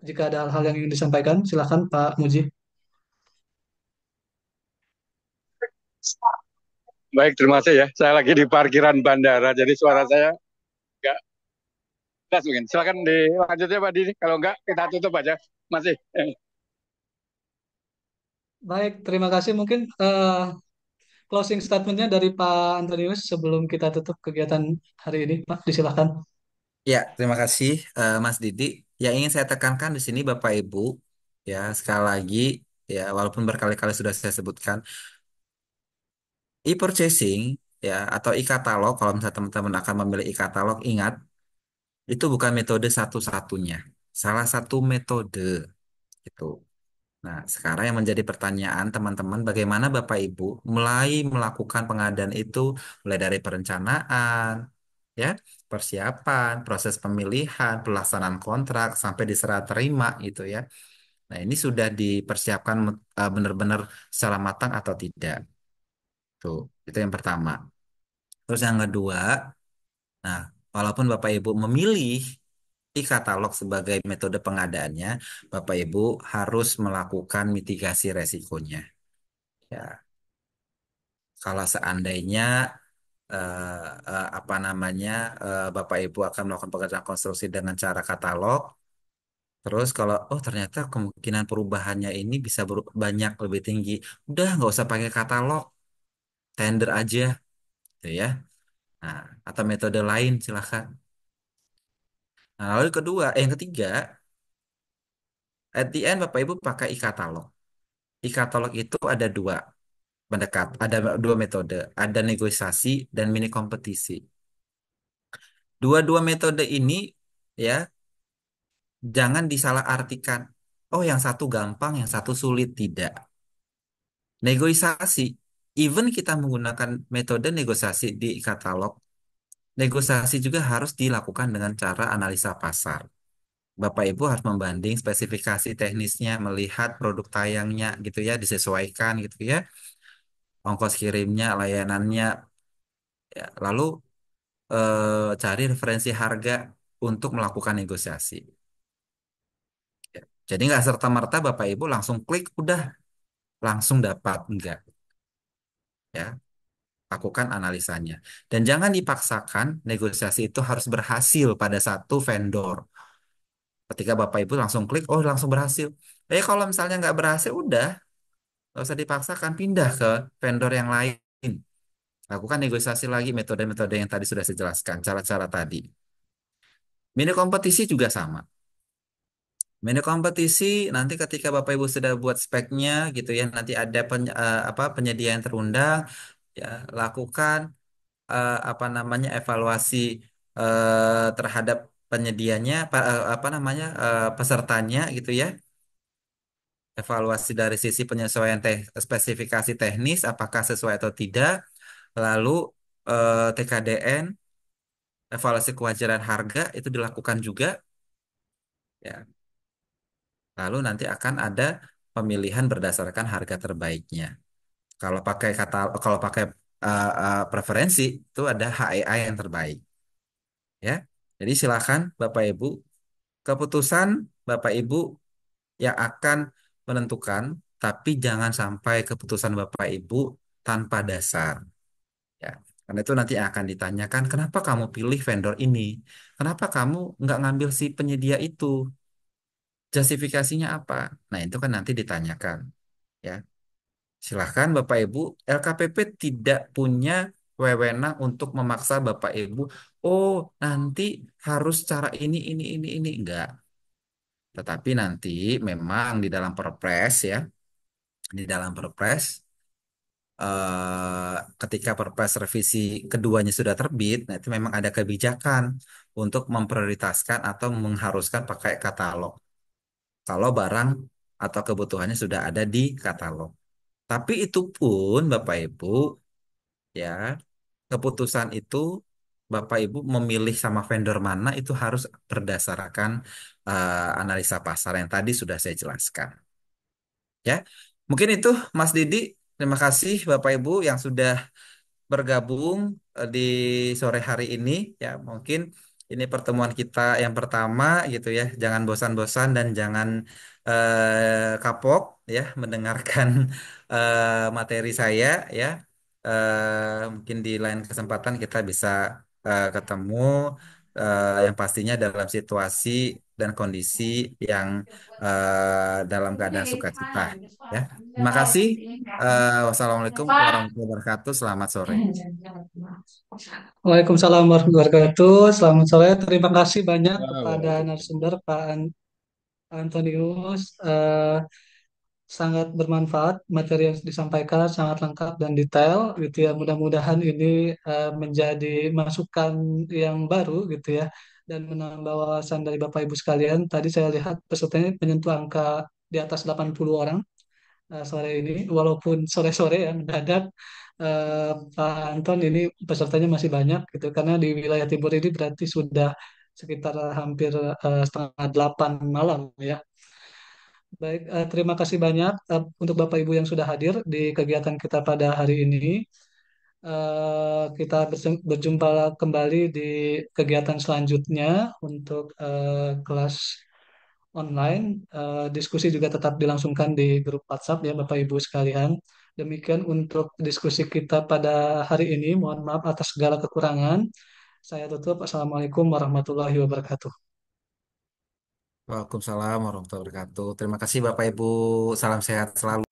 Speaker 1: jika ada hal-hal yang ingin disampaikan, silakan Pak Muji.
Speaker 3: Baik, terima kasih ya. Saya lagi di parkiran bandara, jadi suara saya nggak jelas mungkin. Silakan dilanjutnya Pak Didi. Kalau nggak, kita tutup aja. Masih.
Speaker 1: Baik, terima kasih. Mungkin closing statementnya dari Pak Antonius sebelum kita tutup kegiatan hari ini, Pak. Disilakan.
Speaker 2: Ya, terima kasih Mas Didi. Yang ingin saya tekankan di sini Bapak Ibu, ya sekali lagi, ya walaupun berkali-kali sudah saya sebutkan, e-purchasing ya atau e-katalog, kalau misalnya teman-teman akan memilih e-katalog, ingat itu bukan metode satu-satunya, salah satu metode itu. Nah, sekarang yang menjadi pertanyaan teman-teman, bagaimana Bapak Ibu mulai melakukan pengadaan itu, mulai dari perencanaan, ya, persiapan, proses pemilihan, pelaksanaan kontrak sampai diserah terima gitu ya. Nah, ini sudah dipersiapkan benar-benar secara matang atau tidak. Tuh, itu yang pertama. Terus yang kedua, nah, walaupun Bapak Ibu memilih e-katalog sebagai metode pengadaannya, Bapak Ibu harus melakukan mitigasi resikonya. Ya, kalau seandainya apa namanya Bapak Ibu akan melakukan pekerjaan konstruksi dengan cara katalog, terus kalau oh ternyata kemungkinan perubahannya ini bisa banyak lebih tinggi, udah nggak usah pakai katalog, tender aja, gitu ya. Nah, atau metode lain silahkan. Nah, lalu yang ketiga, at the end Bapak Ibu pakai e-katalog. E-katalog itu ada dua ada dua metode, ada negosiasi dan mini kompetisi. Dua-dua metode ini ya jangan disalahartikan. Oh, yang satu gampang, yang satu sulit. Tidak. Negosiasi, even kita menggunakan metode negosiasi di katalog, negosiasi juga harus dilakukan dengan cara analisa pasar. Bapak Ibu harus membanding spesifikasi teknisnya, melihat produk tayangnya gitu ya, disesuaikan gitu ya, ongkos kirimnya, layanannya, ya. Lalu cari referensi harga untuk melakukan negosiasi. Ya. Jadi nggak serta-merta Bapak Ibu langsung klik, udah langsung dapat. Enggak. Ya. Lakukan analisanya. Dan jangan dipaksakan negosiasi itu harus berhasil pada satu vendor. Ketika Bapak Ibu langsung klik, oh langsung berhasil. Kalau misalnya nggak berhasil, udah nggak usah dipaksakan, pindah ke vendor yang lain. Lakukan negosiasi lagi metode-metode yang tadi sudah saya jelaskan, cara-cara tadi. Mini kompetisi juga sama. Mini kompetisi nanti ketika Bapak Ibu sudah buat speknya gitu ya, nanti ada penyedia yang terundang, ya lakukan apa namanya evaluasi terhadap penyedianya apa namanya pesertanya gitu ya, evaluasi dari sisi penyesuaian spesifikasi teknis apakah sesuai atau tidak, lalu TKDN evaluasi kewajaran harga itu dilakukan juga ya, lalu nanti akan ada pemilihan berdasarkan harga terbaiknya. Kalau pakai preferensi itu ada HEA yang terbaik ya. Jadi silakan Bapak Ibu, keputusan Bapak Ibu yang akan menentukan, tapi jangan sampai keputusan Bapak Ibu tanpa dasar. Ya, karena itu nanti akan ditanyakan, kenapa kamu pilih vendor ini? Kenapa kamu nggak ngambil si penyedia itu? Justifikasinya apa? Nah, itu kan nanti ditanyakan. Ya, silahkan Bapak Ibu, LKPP tidak punya wewenang untuk memaksa Bapak Ibu, oh nanti harus cara ini, enggak. Tetapi nanti memang di dalam Perpres ya, di dalam Perpres ketika Perpres revisi keduanya sudah terbit, nah itu memang ada kebijakan untuk memprioritaskan atau mengharuskan pakai katalog. Kalau barang atau kebutuhannya sudah ada di katalog. Tapi itu pun Bapak Ibu ya, keputusan itu Bapak Ibu memilih sama vendor mana itu harus berdasarkan analisa pasar yang tadi sudah saya jelaskan. Ya, mungkin itu Mas Didi. Terima kasih Bapak Ibu yang sudah bergabung di sore hari ini. Ya, mungkin ini pertemuan kita yang pertama gitu ya. Jangan bosan-bosan dan jangan kapok ya mendengarkan materi saya ya. Mungkin di lain kesempatan kita bisa ketemu yang pastinya dalam situasi dan kondisi yang dalam keadaan sukacita ya. Terima kasih. Wassalamualaikum warahmatullahi wabarakatuh. Selamat sore.
Speaker 1: Waalaikumsalam warahmatullahi wabarakatuh. Selamat sore. Terima kasih banyak kepada
Speaker 3: Wow.
Speaker 1: narasumber Antonius. Sangat bermanfaat materi yang disampaikan, sangat lengkap dan detail gitu ya. Mudah-mudahan ini menjadi masukan yang baru gitu ya dan menambah wawasan dari Bapak Ibu sekalian. Tadi saya lihat pesertanya menyentuh angka di atas 80 orang sore ini, walaupun sore-sore ya mendadak. Pak Anton ini pesertanya masih banyak gitu karena di wilayah timur ini berarti sudah sekitar hampir setengah 8 malam ya. Baik, terima kasih banyak untuk Bapak Ibu yang sudah hadir di kegiatan kita pada hari ini. Kita berjumpa kembali di kegiatan selanjutnya untuk kelas online. Diskusi juga tetap dilangsungkan di grup WhatsApp ya Bapak Ibu sekalian. Demikian untuk diskusi kita pada hari ini. Mohon maaf atas segala kekurangan. Saya tutup. Assalamualaikum warahmatullahi wabarakatuh.
Speaker 2: Waalaikumsalam warahmatullahi wabarakatuh. Terima kasih Bapak Ibu. Salam sehat selalu.